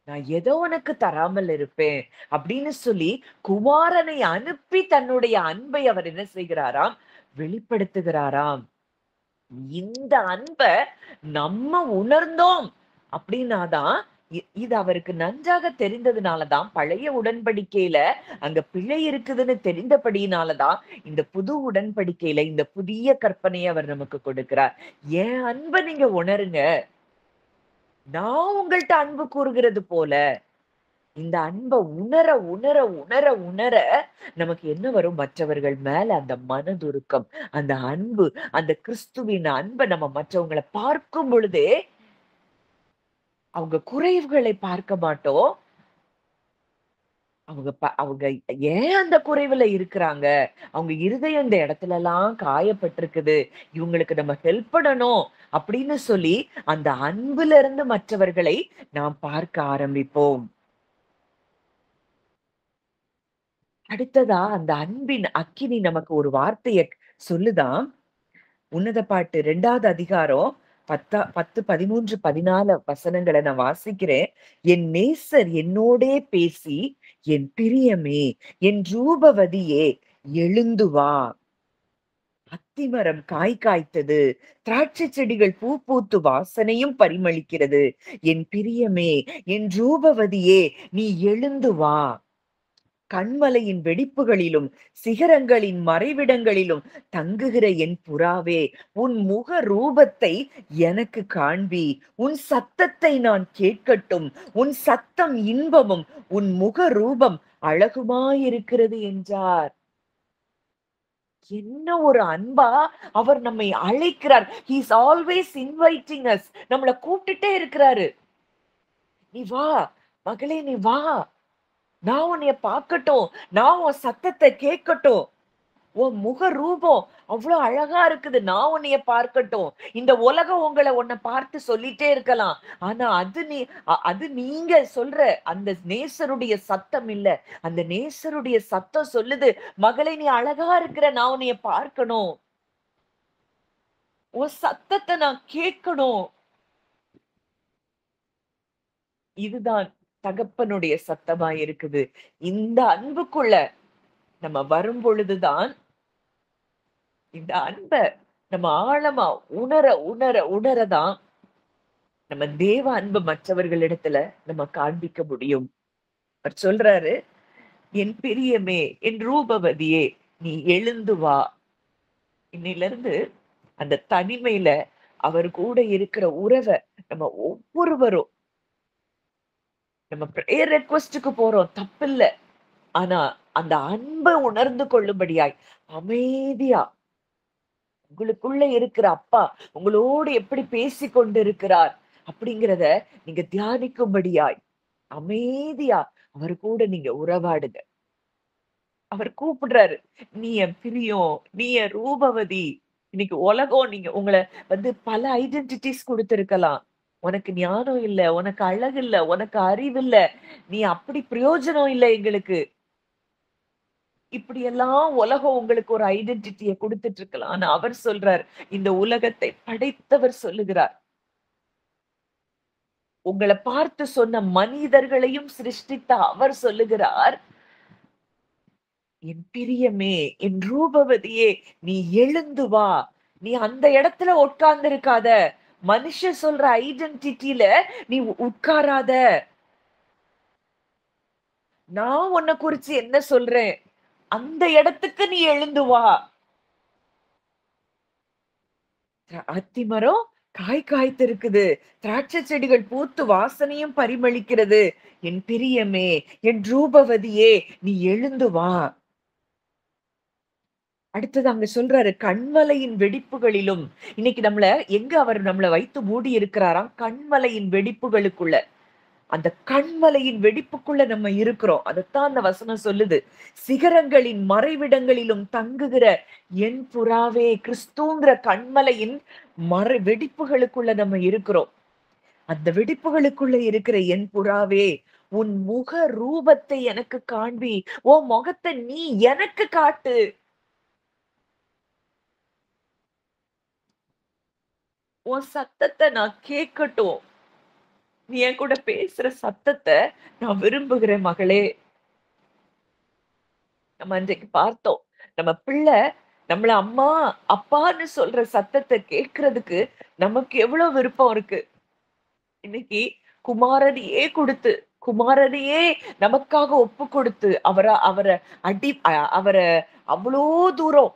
நான் ஏதோ உனக்கு தராமல் இருப்பேன் அப்படின்னு சொல்லி குமாரனை அனுப்பி தன்னுடைய அன்பை அவர் என்ன செய்கிறாராம்? வெளிப்படுத்துகிறாராம். இந்த அன்ப நம்ம உணர்ந்தோம் அப்படின்னாதான் இது அவருக்கு நன்றாக தெரிந்ததுனாலதான் பழைய உடன்படிக்கையில அங்க பிழை இருக்குதுன்னு தெரிந்தபடியினாலதான் இந்த புது உடன்படிக்கையில இந்த புதிய கற்பனையை அவர் நமக்கு கொடுக்கிறார். என் அன்பை நீங்க உணருங்க. நான் உங்கள்ட்ட அன்பு கூறுகிறது போல இந்த அன்ப உணர உணர உணர உணர நமக்கு என்ன வரும்? மற்றவர்கள் மேல அந்த மனதுருக்கம், அந்த அன்பு, அந்த கிறிஸ்துவின் அன்ப நம்ம மற்றவங்கள பார்க்கும் பொழுதே அவங்க குறைவுகளை பார்க்க மாட்டோம். அவங்க ஏன் அந்த குறைவுல இருக்கிறாங்க? அவங்க இருதயம் இந்த இடத்துலலாம் காயப்பட்டிருக்குது. இவங்களுக்கு நம்ம ஹெல்ப் பண்ணணும் அப்படின்னு சொல்லி அந்த அன்புல இருந்து மற்றவர்களை நாம் பார்க்க ஆரம்பிப்போம். அடுத்ததா அந்த அன்பின் அக்கினி நமக்கு ஒரு வார்த்தைய சொல்லுதாம். உன்னத பாட்டு 2வது அதிகாரம் 10, 13, 14 வசனங்களை நான் வாசிக்கிறேன். என் நேசர் என்னோடே பேசி, என் பிரியமே, என் ரூபவதியே எழுந்து வா. அத்திமரம் காய் காய்த்தது, திராட்சை செடிகள் பூ பூத்து வாசனையும் பரிமளிக்கிறது. என் பிரியமே, என் ரூபவதியே, நீ எழுந்து வா. கண்மலையின் வெடிப்புகளிலும் சிகரங்களின் மறைவிடங்களிலும் தங்குகிற என் புறாவே, உன் முக ரூபத்தை எனக்கு காண்பி. உன் சத்தத்தை நான் கேட்கட்டும். உன் சத்தம் இன்பமும் உன் முக ரூபம் அழகுமாயிருக்கிறது என்றார். என்ன ஒரு அன்பா அவர் நம்மை அழைக்கிறார். He is always inviting us. நம்மள கூப்பிட்டுட்டே இருக்கிறாரு. நீ வா மகளே, நீ வா. நான் உன்னைய பார்க்கட்டும். நான் உன் சத்தத்தை கேட்கட்டும். உன் முக ரூபம் அவ்வளவு அழகா இருக்குது. நான் உன்னைய பார்க்கட்டும். இந்த உலகம் உன்னை பார்த்து சொல்லிட்டே இருக்கலாம். ஆனா அது நீங்க சொல்ற அந்த நேசருடைய சத்தம் இல்ல. அந்த நேசருடைய சத்தம் சொல்லுது, மகளே நீ அழகா இருக்கிற. நான் உன்னைய பார்க்கணும். உன் சத்தத்தை நான் கேட்கணும். இதுதான் தகப்பனுடைய சத்தமா இருக்குது. இந்த அன்புக்குள்ள நம்ம வரும் பொழுதுதான் இந்த அன்ப நம்ம ஆழமா உணர உணர உணரதான் நம்ம தேவ அன்பு மற்றவர்களிடத்துல நம்ம காண்பிக்க முடியும். அவர் சொல்றாரு, என் பிரியமே, என் ரூபவதியே, நீ எழுந்து வா. இன்னிலிருந்து அந்த தனிமையில அவர் கூட இருக்கிற உறவை நம்ம ஒவ்வொருவரும் நம்ம பிரேயர் ரெக்வெஸ்டுக்கு போறோம், தப்பில்ல. ஆனா அந்த அன்பை உணர்ந்து கொள்ளும்படியாய் அமைதியா உங்களுக்குள்ள இருக்கிற அப்பா உங்களோடு எப்படி பேசி கொண்டிருக்கிறார் அப்படிங்கிறத நீங்க தியானிக்கும்படியாய் அமைதியா அவர் கூட நீங்க உறவாடுங்க. அவர் கூப்பிடுறாரு, நீ என் பிரியம், நீ என் ரூபவதி. இன்னைக்கு உலகம் நீங்க உங்களை பல ஐடென்டிட்டிஸ் கொடுத்திருக்கலாம். உனக்கு ஞானம் இல்ல, உனக்கு அழகு இல்ல, உனக்கு அறிவு இல்ல, நீ அப்படி பிரயோஜனம் இல்ல எங்களுக்கு. இப்படி எல்லாம் உலகம் உங்களுக்கு ஒரு ஐடென்டிட்டியை கொடுத்துட்டு இருக்கலாம். ஆனா அவர் சொல்றார், இந்த உலகத்தை படைத்தவர் சொல்லுகிறார், உங்களை பார்த்து சொன்ன மனிதர்களையும் சிருஷ்டித்த அவர் சொல்லுகிறார், என் பிரியமே, என் ரூபவதியே, நீ எழுந்து வா. நீ அந்த இடத்துல உட்கார்ந்து இருக்காத. மனுஷன் சொல்ற ஐடென்டிட்டியில நீ உட்காராத. நான் உன்னை குறிச்சு என்ன சொல்றேன், அந்த இடத்துக்கு நீ எழுந்து வா. அத்திமரம் காய் காய்த்திருக்குது, திராட்சை செடிகள் பூத்து வாசனையும் பரிமளிக்கிறது. என் பிரியமே, என் ரூபவதியே, நீ எழுந்து வா. அடுத்தது அங்க சொல்றாரு, கண்மலையின் வெடிப்புகளிலும். இன்னைக்கு அவர் நம்மள வைத்து மூடி இருக்கிறாராம், கண்மலையின் வெடிப்புகளுக்குள்ள. அந்த கண்மலையின் வெடிப்புக்குள்ள நம்ம இருக்கிறோம். அதைத்தான் அந்த வசனம் சொல்லுது. சிகரங்களின் மறைவிடங்களிலும் தங்குகிற என் புறாவே, கிறிஸ்துங்கிற கண்மலையின் வெடிப்புகளுக்குள்ள நம்ம இருக்கிறோம். அந்த வெடிப்புகளுக்குள்ள இருக்கிற என் புறாவே, உன் முக ரூபத்தை எனக்கு காண்பி. உன் முகத்தை நீ எனக்கு காட்டு. உன் சத்தத்தை நான் கேட்கட்டும். நீ என் கூட பேசுற சத்தத்தை நான் விரும்புகிறேன் மகளே. நம்ம அன்றைக்கு பார்த்தோம், நம்ம பிள்ளை நம்மள அம்மா அப்பான்னு சொல்ற சத்தத்தை கேட்கறதுக்கு நமக்கு எவ்வளவு விருப்பம் இருக்கு. இன்னைக்கு குமாரனையே கொடுத்து, குமாரனையே நமக்காக ஒப்பு கொடுத்து, அவரை அவரை அவ்வளோ தூரம்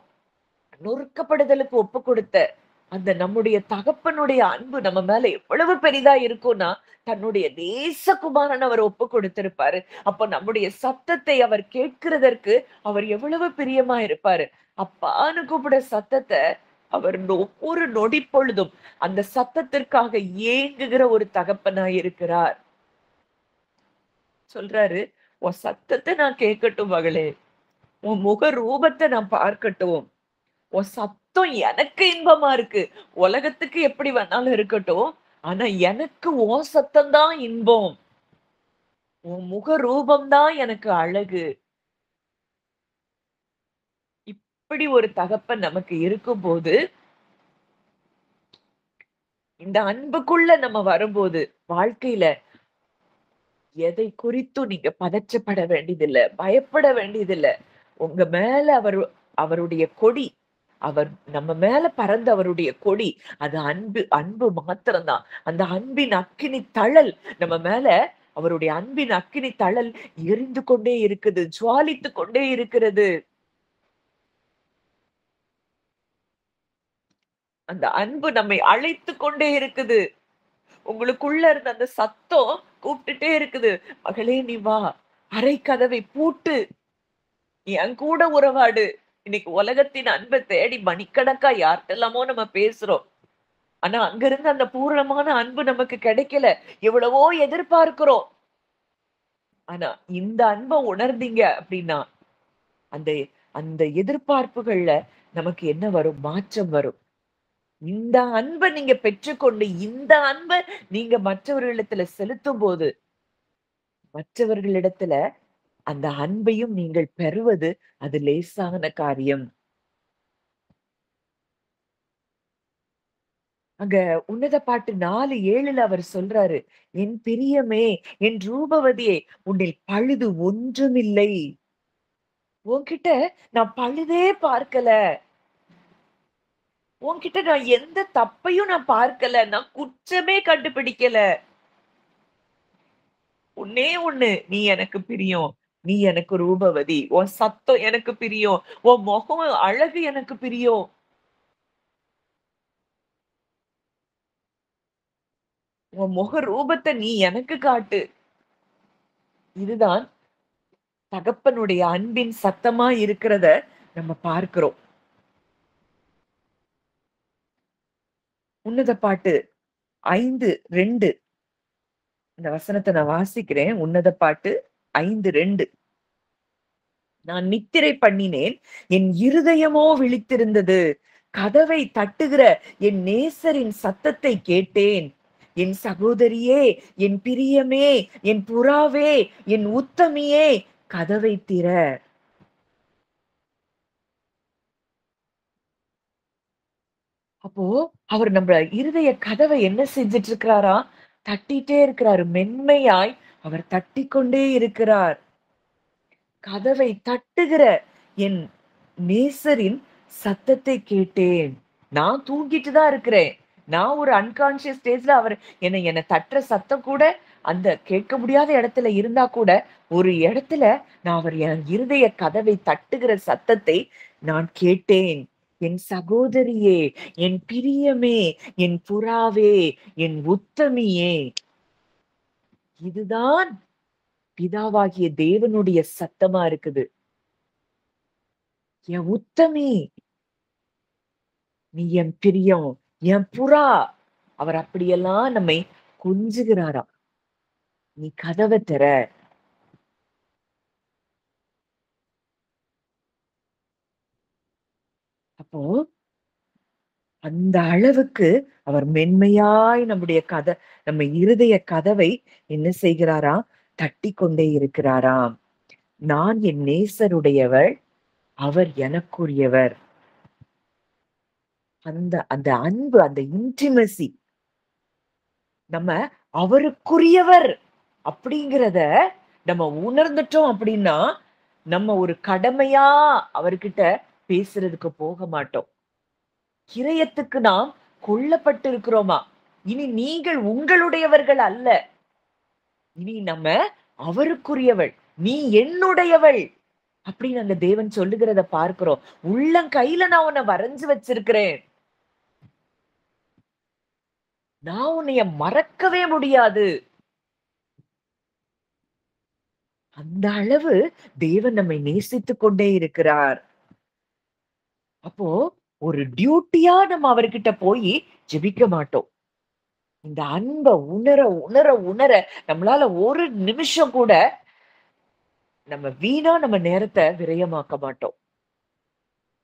நொறுக்கப்படுதலுக்கு ஒப்பு கொடுத்த அந்த நம்முடைய தகப்பனுடைய அன்பு நம்ம மேல எவ்வளவு பெரிதா இருக்கும்னா, தன்னுடைய நேசகுமாரன் அவர் ஒப்பு கொடுத்திருப்பாரு. அப்ப நம்முடைய சத்தத்தை அவர் கேட்கிறதற்கு அவர் எவ்வளவு பிரியமா இருப்பாரு. அப்பான்னு கூப்பிட சத்தத்தை அவர் ஒவ்வொரு நொடி பொழுதும் அந்த சத்தத்திற்காக ஏங்குகிற ஒரு தகப்பனாய் இருக்கிறார். சொல்றாரு, உன் சத்தத்தை நான் கேட்கட்டும் மகளே, உன் முக ரூபத்தை நான் பார்க்கட்டும். உன் சத்தம் எனக்கு இன்பமா இருக்கு. உலகத்துக்கு எப்படி வேணாலும் இருக்கட்டும், ஆனா எனக்கு உன் சத்தம் தான் இன்பம். உன் முக ரூபம் தான் எனக்கு அழகு. இப்படி ஒரு தகப்பன் நமக்கு இருக்கும்போது, இந்த அன்புக்குள்ள நம்ம வரும்போது வாழ்க்கையில எதை குறித்தும் நீங்க பதற்றப்பட வேண்டியதில்ல, பயப்பட வேண்டியதில்ல. உங்க மேல அவருடைய கொடி, அவர் நம்ம மேல பறந்த அவருடைய கொடி, அது அன்பு. அன்பு மாத்திரம்தான். அந்த அன்பின் அக்கினி தழல் நம்ம மேல, அவருடைய அன்பின் அக்கினி தழல் எரிந்து கொண்டே இருக்குது, ஜுவாலித்து கொண்டே இருக்கிறது. அந்த அன்பு நம்மை அழைத்து கொண்டே இருக்குது. உங்களுக்குள்ள இருந்த அந்த சத்தம் கூப்பிட்டுட்டே இருக்குது, மகளே நீ வா, அறை கதவை பூட்டு, என் கூட உறவாடு. இன்னைக்கு உலகத்தின் அன்பை தேடி மணிக்கணக்கா யார்கிட்டலாமோ நம்ம பேசுறோம். ஆனா அங்கிருந்து அந்த பூரணமான அன்பு நமக்கு கிடைக்கல. எவ்வளவோ எதிர்பார்க்கிறோம். ஆனா இந்த அன்பை உணர்ந்தீங்க அப்படின்னா, அந்த அந்த எதிர்பார்ப்புகள்ல நமக்கு என்ன வரும்? மாற்றம் வரும். இந்த அன்ப நீங்க பெற்றுக்கொண்டு, இந்த அன்ப நீங்க மற்றவர்களிடத்துல செலுத்தும்போது, மற்றவர்களிடத்துல அந்த அன்பையும் நீங்கள் பெறுவது அது லேசான காரியம். அங்க உன்னத பாட்டு 4:7ல அவர் சொல்றாரு, "என் பிரியமே, என் ரூபவதியே, உன்னில் பழுது ஒன்றுமில்லை." உன்கிட்ட நான் பழுதே பார்க்கல. உன்கிட்ட நான் எந்த தப்பையும் நான் பார்க்கல. நான் குற்றமே கண்டுபிடிக்கல. ஒண்ணே ஒண்ணு, நீ எனக்கு பிரியம். நீ எனக்கு ரூபவதி. உன் சத்தம் எனக்கு பிரியம். உன் முகம் அழகு எனக்கு பிரியம். உன் முக ரூபத்த நீ எனக்கு காட்டு. இதுதான் தகப்பனுடைய அன்பின் சத்தமா இருக்கிறத நம்ம பார்க்கிறோம். உன்னத பாட்டு 5:2 இந்த வசனத்த நான் வாசிக்கிறேன். உன்னத பாட்டு 5:2 நான் நித்திரை பண்ணினேன். என் இருதயமோ விழித்திருந்தது. கதவை தட்டுகிற என் நேசரின் சத்தத்தை கேட்டேன். என் சகோதரியே, என் பிரியமே, என் புறாவே, என் உத்தமியே, கதவை திற. அப்போ அவர் நம்ம இருதய கதவை என்ன செஞ்சுட்டு இருக்கிறாராம்? தட்டிட்டே இருக்கிறாரு. மென்மையாய் அவர் தட்டிக்கொண்டே இருக்கிறார். கதவை தட்டுகிற என் நேசரின் சத்தத்தை கேட்டேன். நான் தூங்கிட்டு தான் இருக்கிறேன். நான் ஒரு அன்கான்ஷியஸ் ஸ்டேஜ்ல அவர் என்ன தட்டுற சத்தம் கூட அந்த கேட்க முடியாத இடத்துல இருந்தா கூட, ஒரு இடத்துல நான் அவர் என் இருதய கதவை தட்டுகிற சத்தத்தை நான் கேட்டேன். என் சகோதரியே, என் பிரியமே, என் புறாவே, என் உத்தமியே, இதுதான் பிதாவாகிய தேவனுடைய சத்தமா இருக்குது. என் உத்தமி, நீ என் பிரியம், என் புறா. அவர் அப்படியெல்லாம் நம்மை கொஞ்சுகிறாராம். நீ கதவ திற. அப்போ அந்த அளவுக்கு அவர் மென்மையாய் நம்முடைய நம்ம இருதய கதவை என்ன செய்கிறாராம்? தட்டிக் கொண்டே இருக்கிறாராம். நான் என் நேசருடையவள், அவர் எனக்குரியவர். அந்த அந்த அன்பு, அந்த இன்டிமசி நம்ம அவருக்குரியவர் அப்படிங்கிறத நம்ம உணர்ந்துட்டோம் அப்படின்னா, நம்ம ஒரு கடமையா அவர்கிட்ட பேசுறதுக்கு போக மாட்டோம். கிரயத்துக்கு நாம் கொல்லப்பட்டிருக்கிறோமா? இனி நீங்கள் உங்களுடையவர்கள் அல்ல. இனி நம்ம அவருக்குரியவள். நீ என்னுடையவள். அப்படின்னு அந்த தேவன் சொல்லுகிறத பார்க்கிறோம். உள்ளங்கையில நான் உன்னை வரைஞ்சு வச்சிருக்கிறேன். நான் உன்னைய மறக்கவே முடியாது. அந்த அளவு தேவன் நம்மை நேசித்துக் கொண்டே இருக்கிறார். அப்போ ஒரு டியூட்டியா நம்ம அவர்கிட்ட போய் ஜெபிக்க மாட்டோம். இந்த அன்ப உணர, உணர, உணர நம்மளால ஒரு நிமிஷம் கூட நம்ம வீணா நம்ம நேரத்த விரயமாக்க மாட்டோம்.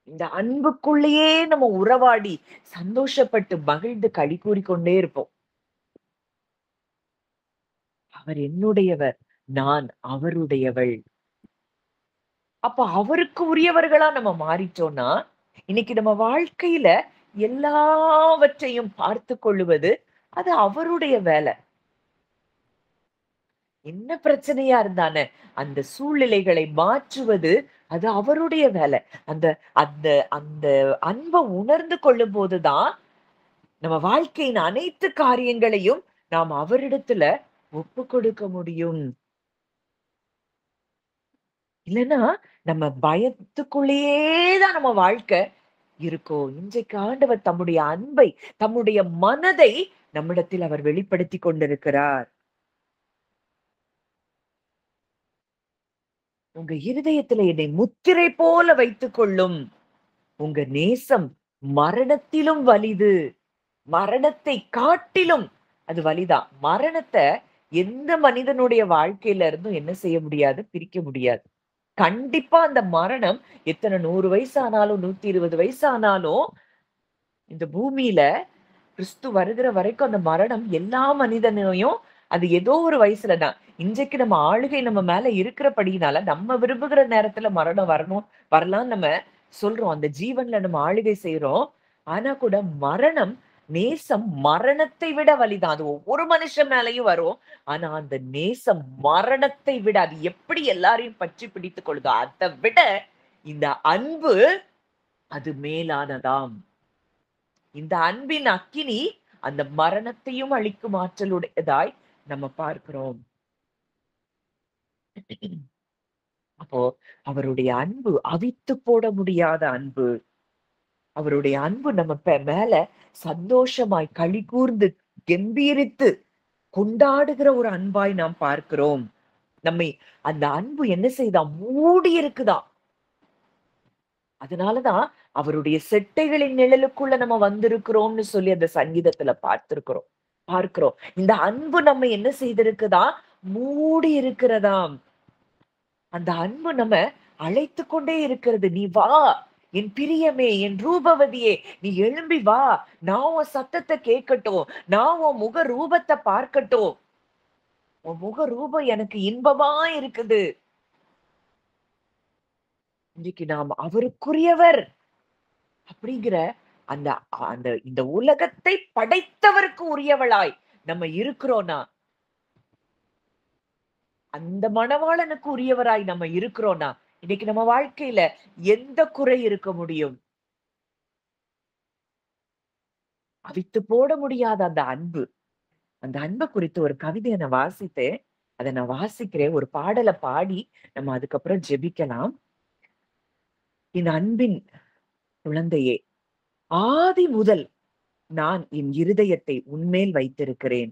இந்த அன்புக்குள்ளேயே நம்ம உறவாடி, சந்தோஷப்பட்டு, மகிழ்ந்து களி கூறிக்கொண்டே இருப்போம். அவர் என்னுடையவர். நான் அவருடையவள். அப்ப அவருக்கு உரியவர்களா நம்ம மாறிட்டோம்னா, இன்னைக்கு நம்ம வாழ்க்கையில எல்லாவற்றையும் பார்த்துக் கொள்ளுவது, அது அவருடைய வேலை. என்ன பிரச்சனையா இருந்தானே, அந்த சூழ்நிலைகளை மாற்றுவது, அது அவருடைய வேலை. அந்த அந்த அந்த அன்ப உணர்ந்து கொள்ளும்போது தான், நம்ம வாழ்க்கையின் அனைத்து காரியங்களையும் நாம் அவரிடத்துல ஒப்புக் கொடுக்க முடியும். இல்லன்னா, நம்ம பயத்துக்குள்ளேயே தான் நம்ம வாழ்க்கை இருக்கும். இன்றைக்கு ஆண்டவர் தம்முடைய அன்பை, தம்முடைய மனதை நம்மிடத்தில் அவர் வெளிப்படுத்திக் கொண்டிருக்கிறார். உங்க இருதயத்தில என்னை முத்திரை போல வைத்துக் கொள்ளும். உங்க நேசம் மரணத்திலும் வலிது. மரணத்தை காட்டிலும் அது வலிதான். மரணத்த எந்த மனிதனுடைய வாழ்க்கையில இருந்தும் என்ன செய்ய முடியாது? பிரிக்க முடியாது. கண்டிப்பா அந்த மரணம் எத்தனை 100 வயசு ஆனாலும் 120 வயசு ஆனாலும் இந்த பூமியில கிறிஸ்து வருகிற வரைக்கும் அந்த மரணம் எல்லா மனிதனையும் அது ஏதோ ஒரு வயசுல தான். இன்றைக்கு நம்ம ஆளுகை நம்ம மேல இருக்கிறபடியினால நம்ம விரும்புகிற நேரத்துல மரணம் வரணும் வரலாம்னு நம்ம சொல்றோம். அந்த ஜீவன்ல நம்ம ஆளுகை செய்றோம். ஆனா கூட மரணம் நேசம் மரணத்தை விட வலிதான். அது ஒவ்வொரு மனுஷன் மேலயும் வரும். ஆனா அந்த நேசம் மரணத்தை விட அது எப்படி எல்லாரையும் பற்றி பிடித்துக் கொள்ளுதோ அதை விட இந்த அன்பு அது மேலானதாம். இந்த அன்பின் அக்கினி அந்த மரணத்தையும் அழிக்கும் ஆற்றலுடையதாய் நம்ம பார்க்கிறோம். அப்போ அவருடைய அன்பு அவித்து போட முடியாத அன்பு. அவருடைய அன்பு நம்ம மேல சந்தோஷமாய் களி கூர்ந்து கெம்பீரித்து கொண்டாடுகிற ஒரு அன்பாய் நாம் பார்க்கிறோம். நம்மை அந்த அன்பு என்ன செய்தா மூடி இருக்குதா. அதனாலதான் அவருடைய செட்டைகளின் நிழலுக்குள்ள நம்ம வந்திருக்கிறோம்னு சொல்லி அந்த சங்கீதத்துல பார்க்கிறோம். இந்த அன்பு நம்ம என்ன செய்திருக்குதா மூடி இருக்கிறதாம். அந்த அன்பு நம்ம அழைத்து கொண்டே இருக்கிறது. நீ வா என் பிரியமே, என் ரூபவதியே, நீ எழும்பி வா, நான் உன் சத்தத்தை கேட்கட்டும், நான் உன் முக ரூபத்தை பார்க்கட்டும். உன் முக ரூபம் எனக்கு இன்பமா இருக்குது. இன்னைக்கு நாம் அவருக்குரியவர் அப்படிங்கிற அந்த அந்த இந்த உலகத்தை படைத்தவருக்கு உரியவளாய் நம்ம இருக்கிறோம்னா, அந்த மணவாளனுக்கு உரியவராய் நம்ம இருக்கிறோம்னா, இன்னைக்கு நம்ம வாழ்க்கையில எந்த குறை இருக்க முடியும்? அவித்து போட முடியாத அந்த அன்பு. அந்த அன்பை குறித்து ஒரு கவிதையை நான் வாசித்தேன். அதை நான் வாசிக்கிறேன். ஒரு பாடலை பாடி நம்ம அதுக்கப்புறம் ஜெபிக்கலாம். என் அன்பின் குழந்தையே, ஆதி முதல் நான் என் இருதயத்தை உன்மேல் வைத்திருக்கிறேன்.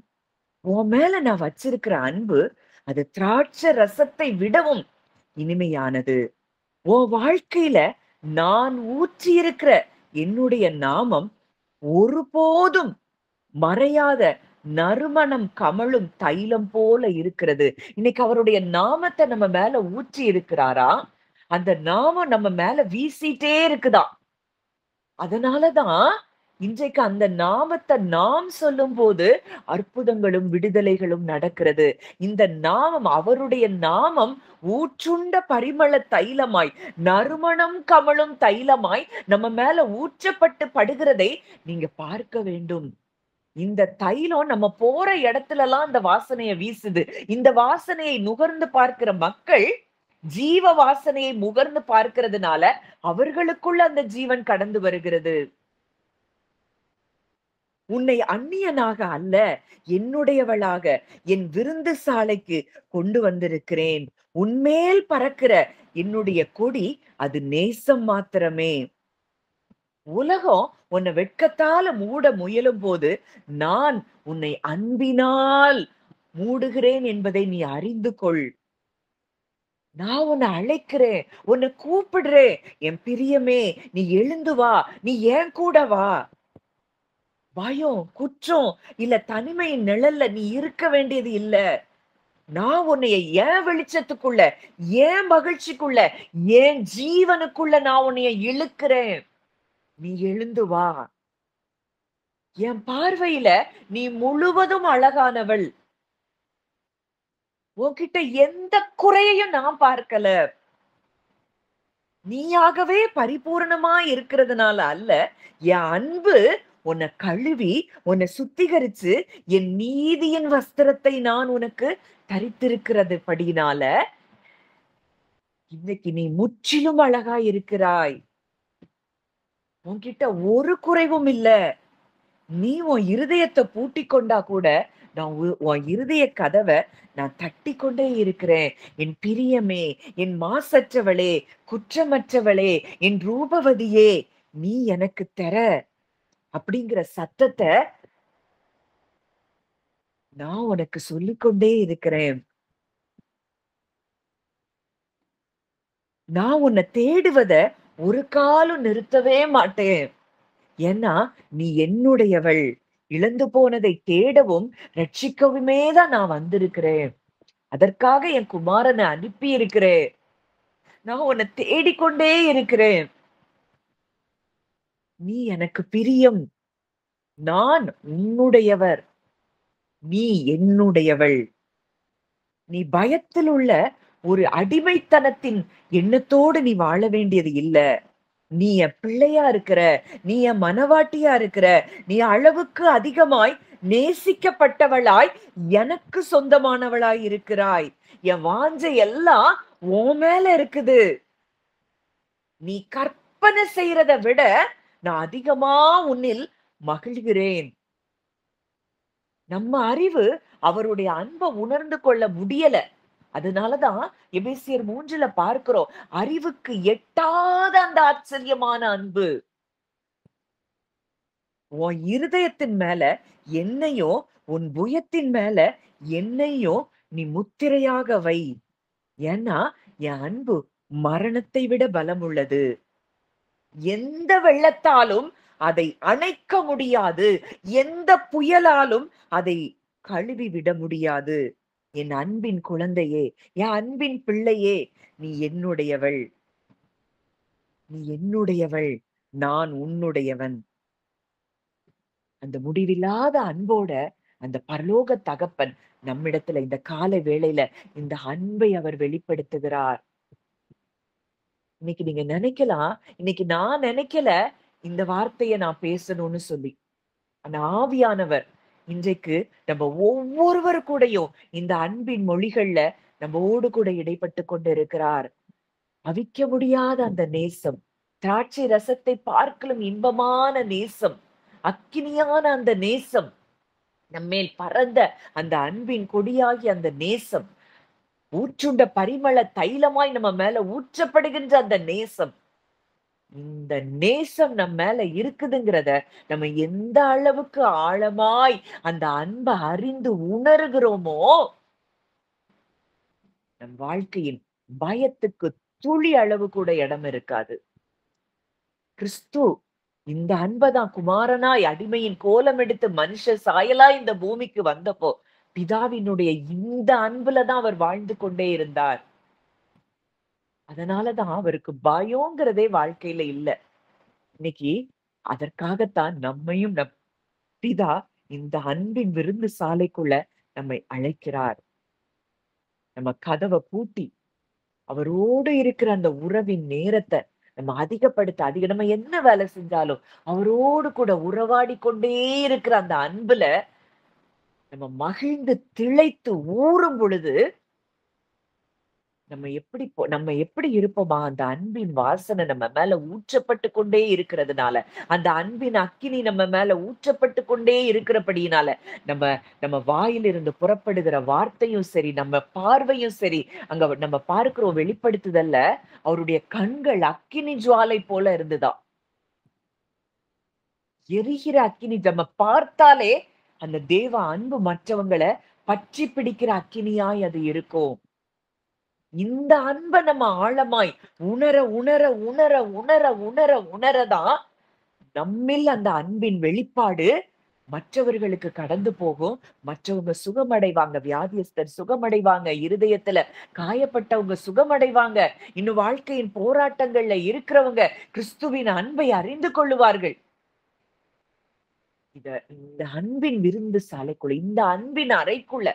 உன் மேல நான் வச்சிருக்கிற அன்பு அது திராட்சை ரசத்தை விடவும் இனிமையானது. உன் வாழ்க்கையில நான் ஊற்றி இருக்கிற என்னுடைய நாமம் ஒருபோதும் மறையாத நறுமணம் கமழும் தைலம் போல இருக்கிறது. இன்னைக்கு அவருடைய நாமத்தை நம்ம மேல ஊற்றி இருக்கிறாரா, அந்த நாமம் நம்ம மேல வீசிட்டே இருக்குதா. அதனாலதான் இன்றைக்கு அந்த நாமத்தை நாம் சொல்லும் போது அற்புதங்களும் விடுதலைகளும் நடக்கிறது. இந்த நாமம், அவருடைய நாமம் ஊற்றுண்ட பரிமள தைலமாய், நறுமணம் கமழும் தைலமாய் நம்ம மேல ஊற்றப்பட்டு படுகிறதை நீங்க பார்க்க வேண்டும். இந்த தைலம் நம்ம போற இடத்துல எல்லாம் இந்த வாசனையை வீசுது. இந்த வாசனையை நுகர்ந்து பார்க்கிற மக்கள் ஜீவ வாசனையை முகர்ந்து பார்க்கிறதுனால அவர்களுக்குள்ள அந்த ஜீவன் கடந்து வருகிறது. உன்னை அந்நியனாக அல்ல, என்னுடையவளாக என் விருந்து சாலைக்கு கொண்டு வந்திருக்கிறேன். உன்மேல் பறக்கிற என்னுடைய கொடி அது நேசம் மாத்திரமே. உலகம் உன்னை வெட்கத்தால மூட முயலும் போது நான் உன்னை அன்பினால் மூடுகிறேன் என்பதை நீ அறிந்து கொள். நான் உன்னை அழைக்கிறேன், உன்னை கூப்பிடுறேன். என் பிரியமே, நீ எழுந்து வா, நீ ஏன் கூட வா. பயம், குற்றம் இல்ல தனிமையின் நிழல்ல நீ இருக்க வேண்டியது இல்ல. நான் உன்னைய ஏன் வெளிச்சத்துக்குள்ள, ஏன் மகிழ்ச்சிக்குள்ள, ஏன் ஜீவனுக்குள்ள நான் உன்னைய இழுக்கிறேன். நீ எழுந்து வா. என் பார்வையில நீ முழுவதும் அழகானவள். உன்கிட்ட எந்த குறையையும் நான் பார்க்கல. நீயாகவே பரிபூரணமா இருக்கிறதுனால அல்ல, என் அன்பு உன்னை கழுவி உன்னை சுத்திகரிச்சு என் நீதியின் வஸ்திரத்தை நான் உனக்கு தரித்திருக்கிறது படினால இன்னைக்கு நீ முற்றிலும் அழகா இருக்கிறாய். உன்கிட்ட ஒரு குறைவும் இல்ல. நீ உன் இருதயத்தை பூட்டி கொண்டா கூட நான் உன் இருதய கதவை நான் தட்டி கொண்டே இருக்கிறேன். என் பிரியமே, என் மாசற்றவளே, குற்றமற்றவளே, என் ரூபவதியே, நீ எனக்கு தர அப்படிங்கிற சத்தத்தை நான் உனக்கு சொல்லிக்கொண்டே இருக்கிறேன். நான் உன்னை தேடுவத ஒரு காலம் நிறுத்தவே மாட்டேன். ஏன்னா நீ என்னுடையவள். இழந்து போனதை தேடவும் ரட்சிக்கவுமே தான் நான் வந்திருக்கிறேன். அதற்காக என் குமாரனை அனுப்பி இருக்கிறேன். நான் உன்னை தேடிக்கொண்டே இருக்கிறேன். நீ எனக்கு பிரியம். நான் உன்னுடையவர். நீ என்னுடையவள். நீ பயத்தில் உள்ள ஒரு அடிமைத்தனத்தின் எண்ணத்தோடு நீ வாழ வேண்டியது இல்ல. நீ என் பிள்ளையா இருக்கிற. நீ என் மனவாட்டியா இருக்கிற. நீ அளவுக்கு அதிகமாய் நேசிக்கப்பட்டவளாய், எனக்கு சொந்தமானவளாய் இருக்கிறாய். என் வாஞ்சை எல்லாம் உன் மேல இருக்குது. நீ கற்பனை செய்யறத விட நான் அதிகமா உன்னில் மகிழ்கிறேன். நம்ம அறிவு அவருடைய அன்பை உணர்ந்து கொள்ள முடியல. அதனாலதான் எபேசியர் 3ல பார்க்கிறோம், அறிவுக்கு எட்டாத அந்த ஆச்சரியமான அன்பு. உன் இருதயத்தின் மேல என்னையும், உன் புயத்தின் மேல என்னையும் நீ முத்திரையாக வை. ஏன்னா என் அன்பு மரணத்தை விட பலம் உள்ளது. எந்த வெள்ளத்தாலும் அதை அணைக்க முடியாது. எந்த புயலாலும் அதை கழுவி விட முடியாது. என் அன்பின் குழந்தையே, என் அன்பின் பிள்ளையே, நீ என்னுடையவள். நீ என்னுடையவள். நான் உன்னுடையவன். அந்த முடிவில்லாத அன்போட அந்த பரலோக தகப்பன் நம்மிடத்துல இந்த காலை வேளையில இந்த அன்பை அவர் வெளிப்படுத்துகிறார். இன்னைக்கு நீங்க நினைக்கலாம், இன்னைக்கு நான் நினைக்கல இந்த வார்த்தையை நான் பேசணும்னு சொல்லி. அந்த ஆவியானவர் இன்றைக்கு நம்ம ஒவ்வொருவர் கூடயும் இந்த அன்பின் மொழிகள்ல நம்மோடு கூட இடைப்பட்டு கொண்டு இருக்கிறார். அவிக்க முடியாத அந்த நேசம், திராட்சை ரசத்தை பார்க்கலும் இன்பமான நேசம், அக்கினியான அந்த நேசம், நம்மேல் பறந்த அந்த அன்பின் கொடியாகி அந்த நேசம், ஊற்றுண்ட பரிமள தைலமாய் நம்ம மேல ஊற்றப்படுகின்ற அந்த நேசம், இந்த நேசம் நம்ம மேல இருக்குதுங்கிறத நம்ம எந்த அளவுக்கு ஆழமாய் அந்த அன்பை அறிந்து உணர்கிறோமோ, நம் வாழ்க்கையின் பயத்துக்கு துளி அளவு கூட இடம் இருக்காது. கிறிஸ்து இந்த அன்பதான் குமாரனாய் அடிமையின் கோலம் எடுத்து மனுஷ சாயலாய் இந்த பூமிக்கு வந்தப்போ பிதாவினுடைய இந்த அன்புலதான் அவர் வாழ்ந்து கொண்டே இருந்தார். அதனாலதான் அவருக்கு பயம்ங்கிறதே வாழ்க்கையில இல்ல. இன்னைக்கு அதற்காகத்தான் நம்மையும் நம் பிதா இந்த அன்பின் விருந்து சாலைக்குள்ள நம்மை அழைக்கிறார். நம்ம கதவை பூட்டி அவரோடு இருக்கிற அந்த உறவின் நேரத்தை நம்ம நம்ம என்ன வேலை செஞ்சாலும் அவரோடு கூட உறவாடி கொண்டே இருக்கிற அந்த அன்புல நம்ம மகிழ்ந்து திளைத்து ஊறும் பொழுது நம்ம எப்படி இருப்போமா, அந்த அன்பின் வாசனை நம்ம மேல ஊற்றப்பட்டு கொண்டே இருக்கிறதுனால, அந்த அன்பின் அக்கினி நம்ம மேல ஊற்றப்பட்டு கொண்டே இருக்கிறபடியினால நம்ம நம்ம வாயிலிருந்து புறப்படுகிற வார்த்தையும் சரி, நம்ம பார்வையும் சரி, அங்க நம்ம பார்க்கிறோம் வெளிப்படுத்துதல்ல அவருடைய கண்கள் அக்கினி ஜுவாலை போல இருந்துதான். எரிகிற அக்கினி நம்ம பார்த்தாலே அந்த தேவ அன்பு மற்றவங்களை பற்றி பிடிக்கிற அக்கினியாய் அது இருக்கும். இந்த அன்பை நம்ம ஆழமாய் உணர உணர உணர உணர உணர உணரதான் நம்மில் அந்த அன்பின் வெளிப்பாடு மற்றவர்களுக்கு கடந்து போகும். மற்றவங்க சுகமடைவாங்க, வியாதியஸ்தர் சுகமடைவாங்க, இருதயத்துல காயப்பட்டவங்க சுகமடைவாங்க, இன்னும் வாழ்க்கையின் போராட்டங்கள்ல இருக்கிறவங்க கிறிஸ்துவின் அன்பை அறிந்து கொள்ளுவார்கள். இந்த அன்பின் விருந்து சாலைக்குள்ள, இந்த அன்பின் அறைக்குள்ள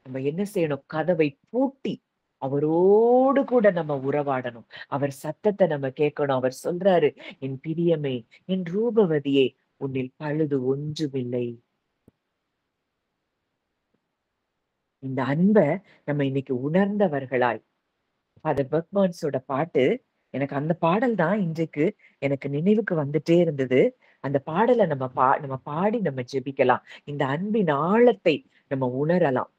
நம்ம என்ன செய்யணும்? கதவை பூட்டி அவரோடு கூட நம்ம உறவாடணும். அவர் சத்தத்தை நம்ம கேட்கணும். அவர் சொல்றாரு, என் பிரியமே, என் ரூபவதியே, உன்னில் பழுது ஒன்றுமில்லை. இந்த அன்பை நம்ம இன்னைக்கு உணர்ந்தவர்களாய், ஃபாதர் பெர்க்மன்ஸோட பாட்டு, எனக்கு அந்த பாடல் தான் இன்றைக்கு எனக்கு நினைவுக்கு வந்துட்டே இருந்தது. அந்த பாடலை நம்ம பாடி நம்ம ஜெபிக்கலாம். இந்த அன்பின் ஆழத்தை நம்ம உணரலாம்.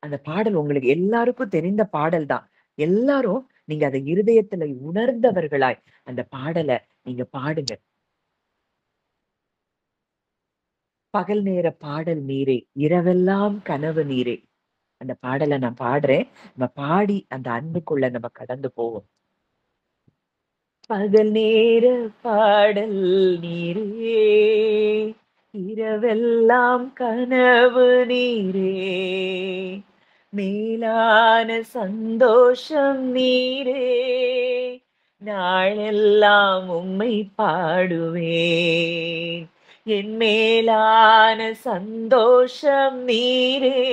அந்த பாடல் உங்களுக்கு எல்லாருக்கும் தெரிந்த பாடல் தான். எல்லாரும் நீங்க அதை இருதயத்துல உணர்ந்தவர்களாய் அந்த பாடலை நீங்க பாடுங்க. பகல் நேர பாடல் நீரே, இரவெல்லாம் கனவு நீரே. அந்த பாடலை நான் பாடுறேன். நம்ம பாடி அந்த அன்புக்குள்ள நம்ம கடந்து போவோம். பகல் நேர பாடல் நீரே, இரவெல்லாம் கனவு நீரே, மேலான சந்தோஷம் நீரே, நாளெல்லாம் உம்மை பாடுவேன். என் மேலான சந்தோஷம் நீரே,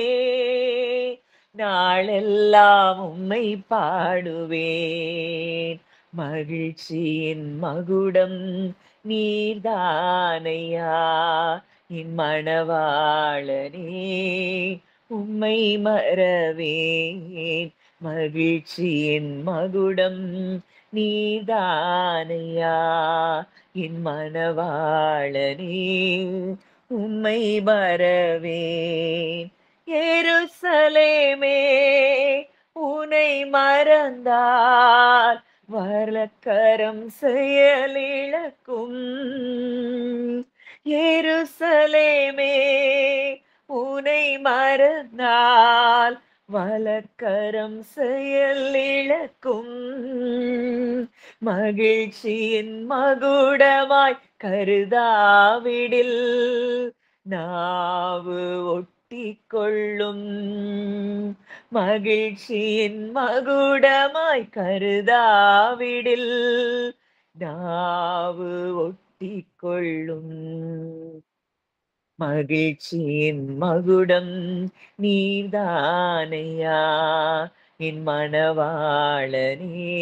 நாளெல்லாம் உம்மை பாடுவேன். மகிழ்ச்சியின் மகுடம் நீர்தானையா, என் மணவாளனே, உம்மை மறவேன். மகிழ்ச்சியின் மகுடம் நீதானையா, என் மணவாளனே, உம்மை மறவேன். எருசலேமே, உனை மறந்தால் வலக்கரம் செயலிழக்கும். எருசலேமே, உனை மறந்தால் வலக்கரம் செயலிழக்கும். மகிழ்ச்சியின் மகுடமாய் கருதாவிடில் நாவு ஒட்டிக்கொள்ளும். மகிழ்ச்சியின் மகுடமாய் கருதாவிடில் நாவு ஒட்டிக்கொள்ளும். மகிழ்ச்சியின் மகுடம் நீர்தானையா, என் மணவாளனே,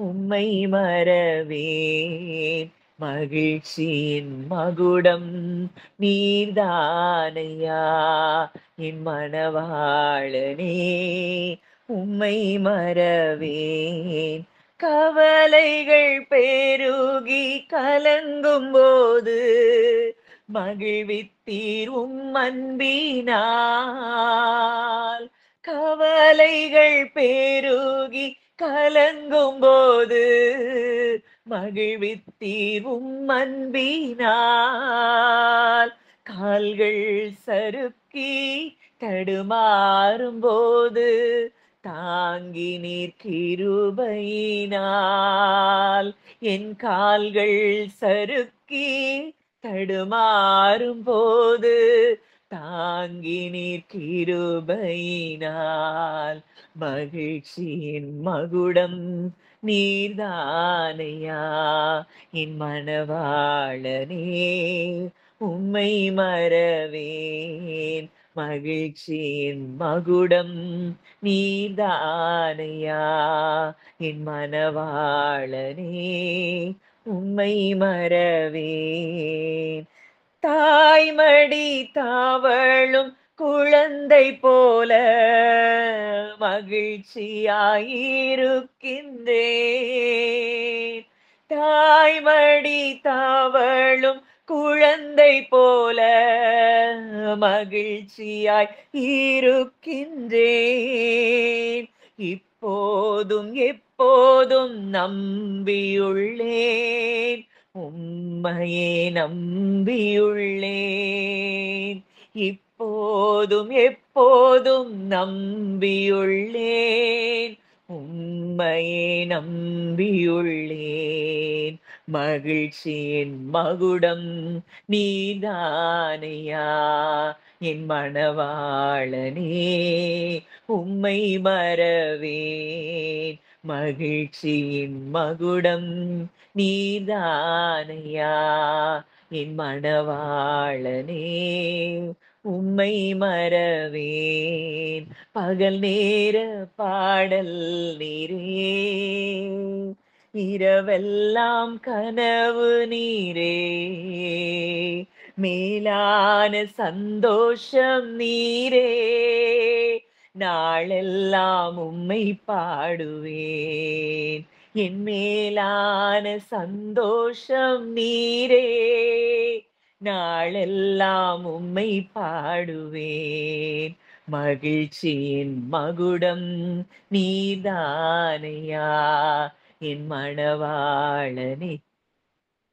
உம்மை மறவேன். மகிழ்ச்சியின் மகுடம் நீர்தானையா, என் மணவாளனே, உம்மை மறவேன். கவலைகள் பெருகி கலங்கும் போது மகிழ்வித்தீர் உம் அன்பினால். கவலைகள் பெருகி கலங்கும் போது மகிழ்வித்தீர் உம் அன்பினால். கால்கள் சறுக்கி தடுமாறும் போது தாங்கி நீர் கிருபையினால். என் கால்கள் சறுக்கி தடுமாறும் போது தாங்கி நீர் கிருபையினால். மகிழ்ச்சியின் மகுடம் நீர்தானையா, என் மணவாளனே, உம்மை மறவேன். மகிழ்ச்சியின் மகுடம் நீர்தானையா, என் மணவாளனே, உம்மை மறவேன். தாய்மடி தாவளும் குழந்தை போல மகிழ்ச்சியாயிருக்கின்றேன். தாய்மடி தாவளும் குழந்தை போல மகிழ்ச்சியாய் இருக்கின்றேன். இப்போதும் எப்போதும் நம்பியுள்ளேன், உம்மையே நம்பியுள்ளேன். இப்போதும் எப்போதும் நம்பியுள்ளேன், உம்மையே நம்பியுள்ளேன். மகிழ்ச்சியின் மகுடம் நீதானையா, என் மணவாளனே, உம்மை மறவேன். மகிழ்ச்சியின் மகுடம் நீதானையா, என் மணவாளனே, உம்மை மறவேன். பகல் நேர பாடல் நீரே, இரவெல்லாம் கனவு நீரே. மேலான சந்தோஷம் நீரே, நாளெல்லாம் உம்மை பாடுவேன். என் மேலான சந்தோஷம் நீரே, நாளெல்லாம் உம்மை பாடுவேன். மகிழ்ச்சியின் மகுடம் நீதானையா, என் மணவாளனே,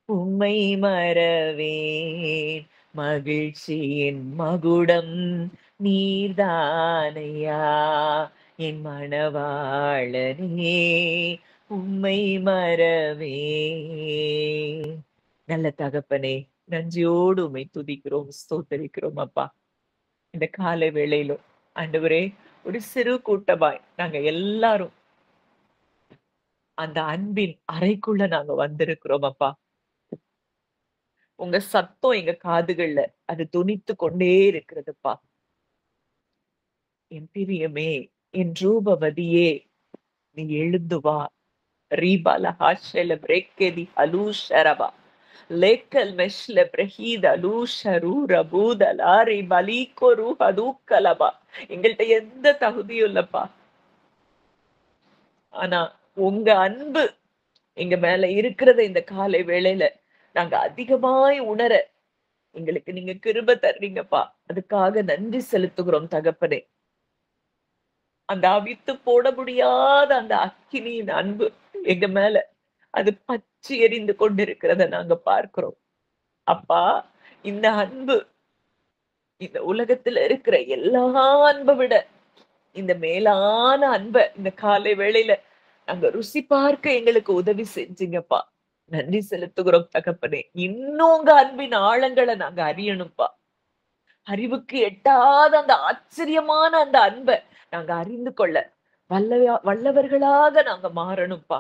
உம்மை மறவேன். மகிழ்ச்சியின் மகுடம் நீர்தானையா, என் மணவாளனே, உம்மை மறவேன். நல்ல தகப்பனே, நன்றியோடு உம்மை துதிக்கிறோம், ஸ்தோத்தரிக்கிறோம் அப்பா. இந்த காலை வேளையிலும் ஆண்டவரே, ஒரு சிறு கூட்டமாய் நாங்க எல்லாரும் அந்த அன்பின் அறைக்குள்ள நாங்க வந்திருக்கிறோம் அப்பா. உங்க சத்தம் எங்க காதுகள்ல அது தொனித்துக் கொண்டே இருக்கிறதுப்பா. என் பிரியமே, என் ரூபவதியே, நீ எழுந்து வா. ரீபால ஹாஷெல பிரேக்கெதி அலூஷரபா. லேக்கல் மெஷ்ல பிரஹீத லூஷரூர பூதலாரி பலீக்கொரு ஹதூக்கலபா. எங்கள்ட்ட எந்த தகுதியும் இல்லப்பா. ஆனா உங்க அன்பு எங்க மேல இருக்கிறத இந்த காலை வேளையில நாங்க அதிகமாய் உணர எங்களுக்கு நீங்க கிருபை தர்றீங்கப்பா. அதுக்காக நன்றி செலுத்துகிறோம் தகப்பனே. அந்த அவித்து போட முடியாத அந்த அக்கினியின் அன்பு எங்க மேல அது பற்றி எரிந்து கொண்டிருக்கிறத நாங்க பார்க்கிறோம். அப்பா, இந்த அன்பு இந்த உலகத்துல இருக்கிற எல்லா அன்பை விட இந்த மேலான அன்பை இந்த காலை வேளையில நாங்க ருசி பார்க்க எங்களுக்கு உதவி செஞ்சீங்கப்பா. நன்றி செலுத்துகிறோம் தகப்பனே. இன்னும் உங்க அன்பின் ஆழங்களை நாங்க அறியணும்ப்பா. அறிவுக்கு எட்டாத அந்த ஆச்சரியமான அந்த அன்பை நாங்க அறிந்து கொள்ள வல்லவர்களாக நாங்க மாறணும்ப்பா.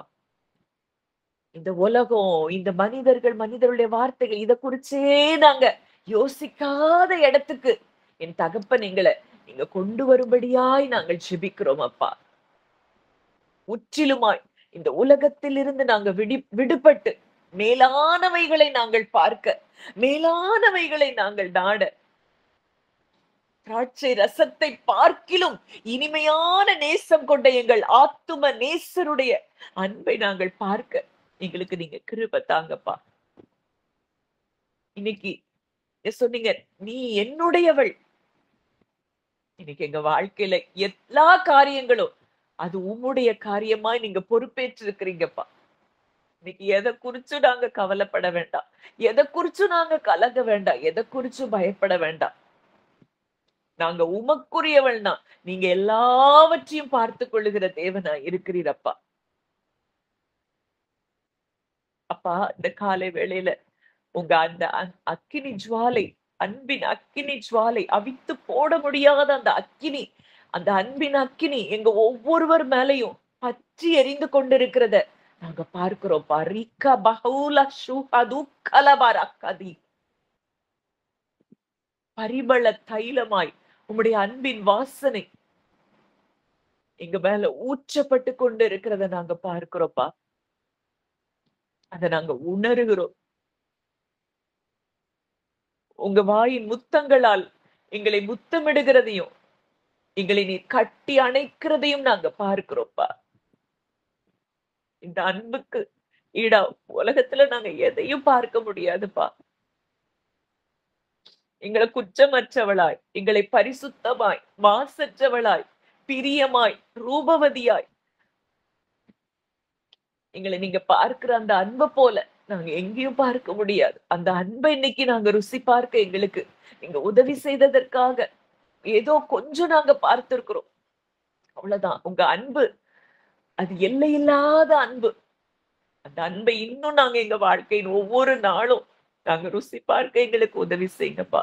இந்த உலகம், இந்த மனிதர்கள், மனிதருடைய வார்த்தைகள் இத குறிச்சே நாங்க யோசிக்காத இடத்துக்கு என் தகப்பன் எங்களை நீங்க கொண்டு வரும்படியாய் நாங்கள் ஜெபிக்கிறோம் அப்பா. முற்றிலுமாய் இந்த உலகத்திலிருந்து நாங்க விடுபட்டு மேலானவைகளை நாங்கள் பார்க்க, மேலானவைகளை நாங்கள் நாட, திராட்சை ரசத்தை பார்க்கிலும் இனிமையான நேசம் கொண்ட எங்கள் ஆத்தும நேசருடைய அன்பை நாங்கள் பார்க்க எங்களுக்கு நீங்க கிருபை தாங்கப்பா. இன்னைக்கு சொன்னீங்க, நீ என்னுடையவள். இன்னைக்கு எங்க வாழ்க்கையில எல்லா காரியங்களும் அது உம்முடைய காரியமாய் நீங்க பொறுப்பேற்று இருக்கிறீங்கப்பா. இன்னைக்கு எதை குறிச்சும் நாங்க கவலைப்பட வேண்டாம், எதை குறிச்சும் நாங்க கலங்க வேண்டாம், எதை குறிச்சும் பயப்பட வேண்டாம். நாங்க உமக்குரியவள் தான். நீங்க எல்லாவற்றையும் பார்த்துக் கொள்ளுகிற தேவனா இருக்கிறீரப்பா. அப்பா, இந்த காலை வேளையில உங்க அந்த அக்கினி ஜுவாலை, அன்பின் அக்கினி ஜுவாலை, அவித்து போட முடியாத அந்த அக்கினி, அந்த அன்பின் அக்கினி எங்க ஒவ்வொருவர் மேலையும் பற்றி எரிந்து கொண்டிருக்கிறத நாங்க பார்க்கிறோம். பரிக்க பஹூல ஷுஹது கலபரக்கதி. பரிமள தைலமாய் உம்முடைய அன்பின் வாசனை எங்க மேல ஊற்றப்பட்டு கொண்டு இருக்கிறத நாங்க பார்க்கிறோம்ப்பா. அதை நாங்க உணர்கிறோம். உங்க வாயின் முத்தங்களால் எங்களை முத்தமிடுகிறதையும், எங்களை நீர் கட்டி அணைக்கிறதையும் நாங்க பார்க்கிறோம்ப்பா. இந்த அன்புக்கு ஈடா உலகத்துல நாங்க எதையும் பார்க்க முடியாதுப்பா. எங்களை குற்றமற்றவளாய், எங்களை பரிசுத்தமாய், மாசற்றவளாய், பிரியமாய், ரூபவதியாய் எங்களை நீங்க பார்க்கிற அந்த அன்பை போல நாங்க எங்கேயும் பார்க்க முடியாது. அந்த அன்பை இன்னைக்கு நாங்க ருசி பார்க்க எங்களுக்கு நீங்க உதவி செய்ததற்காக ஏதோ கொஞ்சம் நாங்க பார்த்திருக்கிறோம், அவ்வளவுதான். உங்க அன்பு அது எல்லையில்லாத அன்பு. அந்த அன்பை இன்னும் நாங்க எங்க வாழ்க்கையின் ஒவ்வொரு நாளும் நாங்க ருசி பார்க்க எங்களுக்கு உதவி செய்யுங்கப்பா.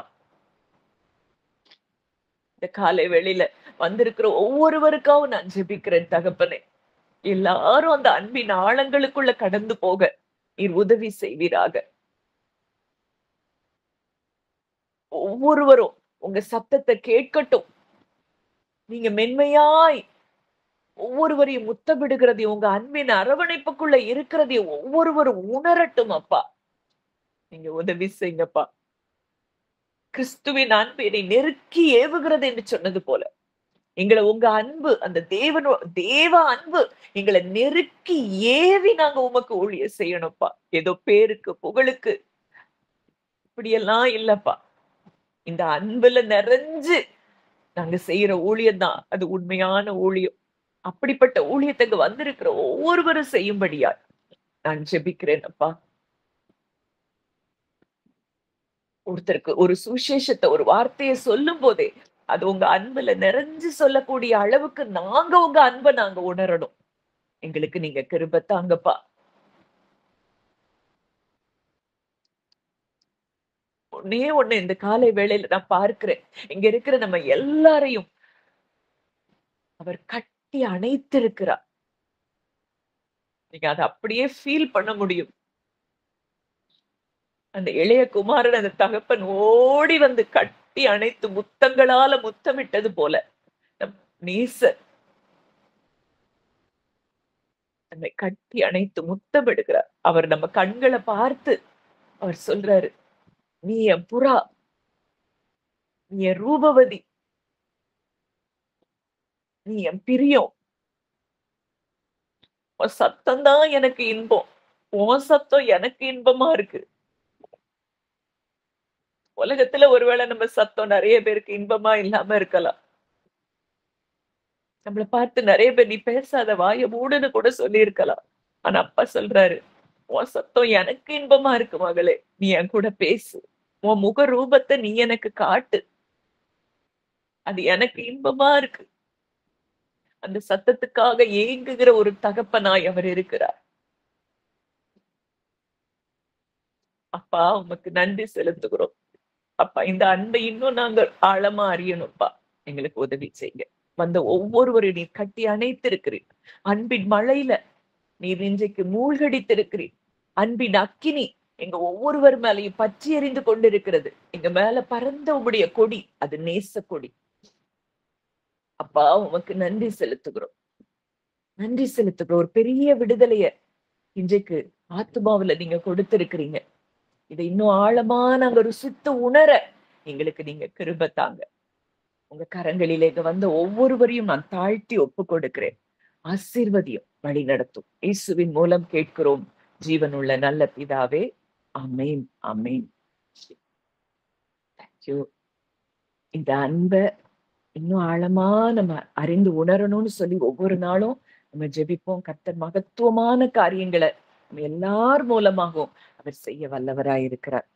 இந்த காலை வேளையில வந்திருக்கிற ஒவ்வொருவருக்காகவும் நான் ஜெபிக்கிறேன் தகப்பனே. எல்லாரும் அந்த அன்பின் ஆழங்களுக்குள்ள கடந்து போக நீர் உதவி செய்வீராக. ஒவ்வொருவரும் உங்க சத்தத்தை கேட்கட்டும். நீங்க மென்மையாய் ஒவ்வொருவரையும் முத்தமிடுகிறதையும், உங்க அன்பின் அரவணைப்புக்குள்ள இருக்கிறதையும் ஒவ்வொருவரும் உணரட்டும் அப்பா. நீங்க உதவி செய்யுங்கப்பா. கிறிஸ்துவின் அன்பு என்னை நெருக்கி ஏவுகிறது என்று சொன்னது போல எங்களை உங்க அன்பு, அந்த தேவ அன்பு எங்களை நெருக்கி ஏவி நாங்க உமக்கு ஊழியம் செய்யணும்ப்பா. ஏதோ பேருக்கு புகழுக்கு இப்படியெல்லாம் இல்லப்பா. இந்த அன்புல நிறைஞ்சு நாங்க செய்யற ஊழியம் தான் அது உண்மையான ஊழியம். அப்படிப்பட்ட ஊழியத்துக்கு வந்திருக்கிற ஒவ்வொருவரும் செய்யும்படியா நான் ஜெபிக்கிறேன் அப்பா. ஒருத்தருக்கு ஒரு சுவிசேஷத்தை, ஒரு வார்த்தையை சொல்லும் போதே அது உங்க அன்புல நிறைஞ்சு சொல்லக்கூடிய அளவுக்கு நாங்க உங்க அன்பை நாங்க உணரணும். எங்களுக்கு நீங்க கிருபை தாங்கப்பா. ஒண்ணே ஒண்ணு இந்த காலை வேளையில நான் பார்க்கிறேன். இங்க இருக்கிற நம்ம எல்லாரையும் அவர் கட்டி அணைத்திருக்கிறார். நீங்க அதை அப்படியே ஃபீல் பண்ண முடியும். அந்த இளைய குமாரன் அந்த தகப்பன் ஓடி வந்து கட்டி அணைத்து முத்தங்களால முத்தமிட்டது போல நம் நேசர் நம்மை கட்டி அணைத்து முத்தமிடுகிறார். அவர் நம்ம கண்களை பார்த்து அவர் சொல்றாரு, நீ என் புறா, நீ என் ரூபவதி, நீ என் பிரியம், உன் சத்தம் தான் எனக்கு இன்பம், உன் சத்தம் எனக்கு இன்பமா இருக்கு. உலகத்துல ஒருவேளை நம்ம சத்தம் நிறைய பேருக்கு இன்பமா இல்லாம இருக்கலாம். நம்மள பார்த்து நிறைய பேர் நீ பேசாத, வாய மூடுன்னு கூட சொல்லி இருக்கலாம். ஆனா அப்பா சொல்றாரு, உன் சத்தம் எனக்கு இன்பமா இருக்கு மகளே, நீ என் கூட பேசு, உன் முக ரூபத்தை நீ எனக்கு காட்டு, அது எனக்கு இன்பமா இருக்கு. அந்த சத்தத்துக்காக ஏங்குகிற ஒரு தகப்பனாய் அவர் இருக்கிறார். அப்பா உமக்கு நன்றி செலுத்துகிறோம். அப்பா இந்த அன்பை இன்னும் நாங்க ஆழமா அறியணும்ப்பா. எங்களுக்கு உதவி செய்யுங்க. வந்த ஒவ்வொருவரையும் நீர் கட்டி அணைத்திருக்கிறீர். அன்பின் மழையில நீர் இன்றைக்கு மூழ்கடித்திருக்கிறீர். அன்பின் அக்கினி எங்க ஒவ்வொருவர் மேலையும் பற்றி எறிந்து கொண்டிருக்கிறது. எங்க மேல பறந்த உம்முடைய கொடி, அது நேச கொடி. அப்பா உமக்கு நன்றி செலுத்துகிறோம். நன்றி செலுத்துகிறோம். ஒரு பெரிய விடுதலைய இன்றைக்கு ஆத்துமாவுல நீங்க கொடுத்திருக்கிறீங்க. இதை இன்னும் ஆழமா நாங்க ருசித்து உணர எங்களுக்கு நீங்க கிருபை தாங்க. உங்க கரங்களிலே இங்க வந்த ஒவ்வொருவரையும் நான் தாழ்த்தி ஒப்பு கொடுக்கிறேன். ஆசீர்வதியும், வழி நடத்தும். இயேசுவின் மூலம் கேட்கிறோம் ஜீவனுள்ள நல்ல பிதாவே. ஆமென், ஆமென். தேங்க்யூ. இந்த அன்ப இன்னும் ஆழமா நம்ம அறிந்து உணரணும்னு சொல்லி ஒவ்வொரு நாளும் நம்ம ஜெபிப்போம். கர்த்தர் மகத்துவமான காரியங்களை நம்ம எல்லார் மூலமாகவும் அவர் செய்ய வல்லவராயிருக்கிறார்.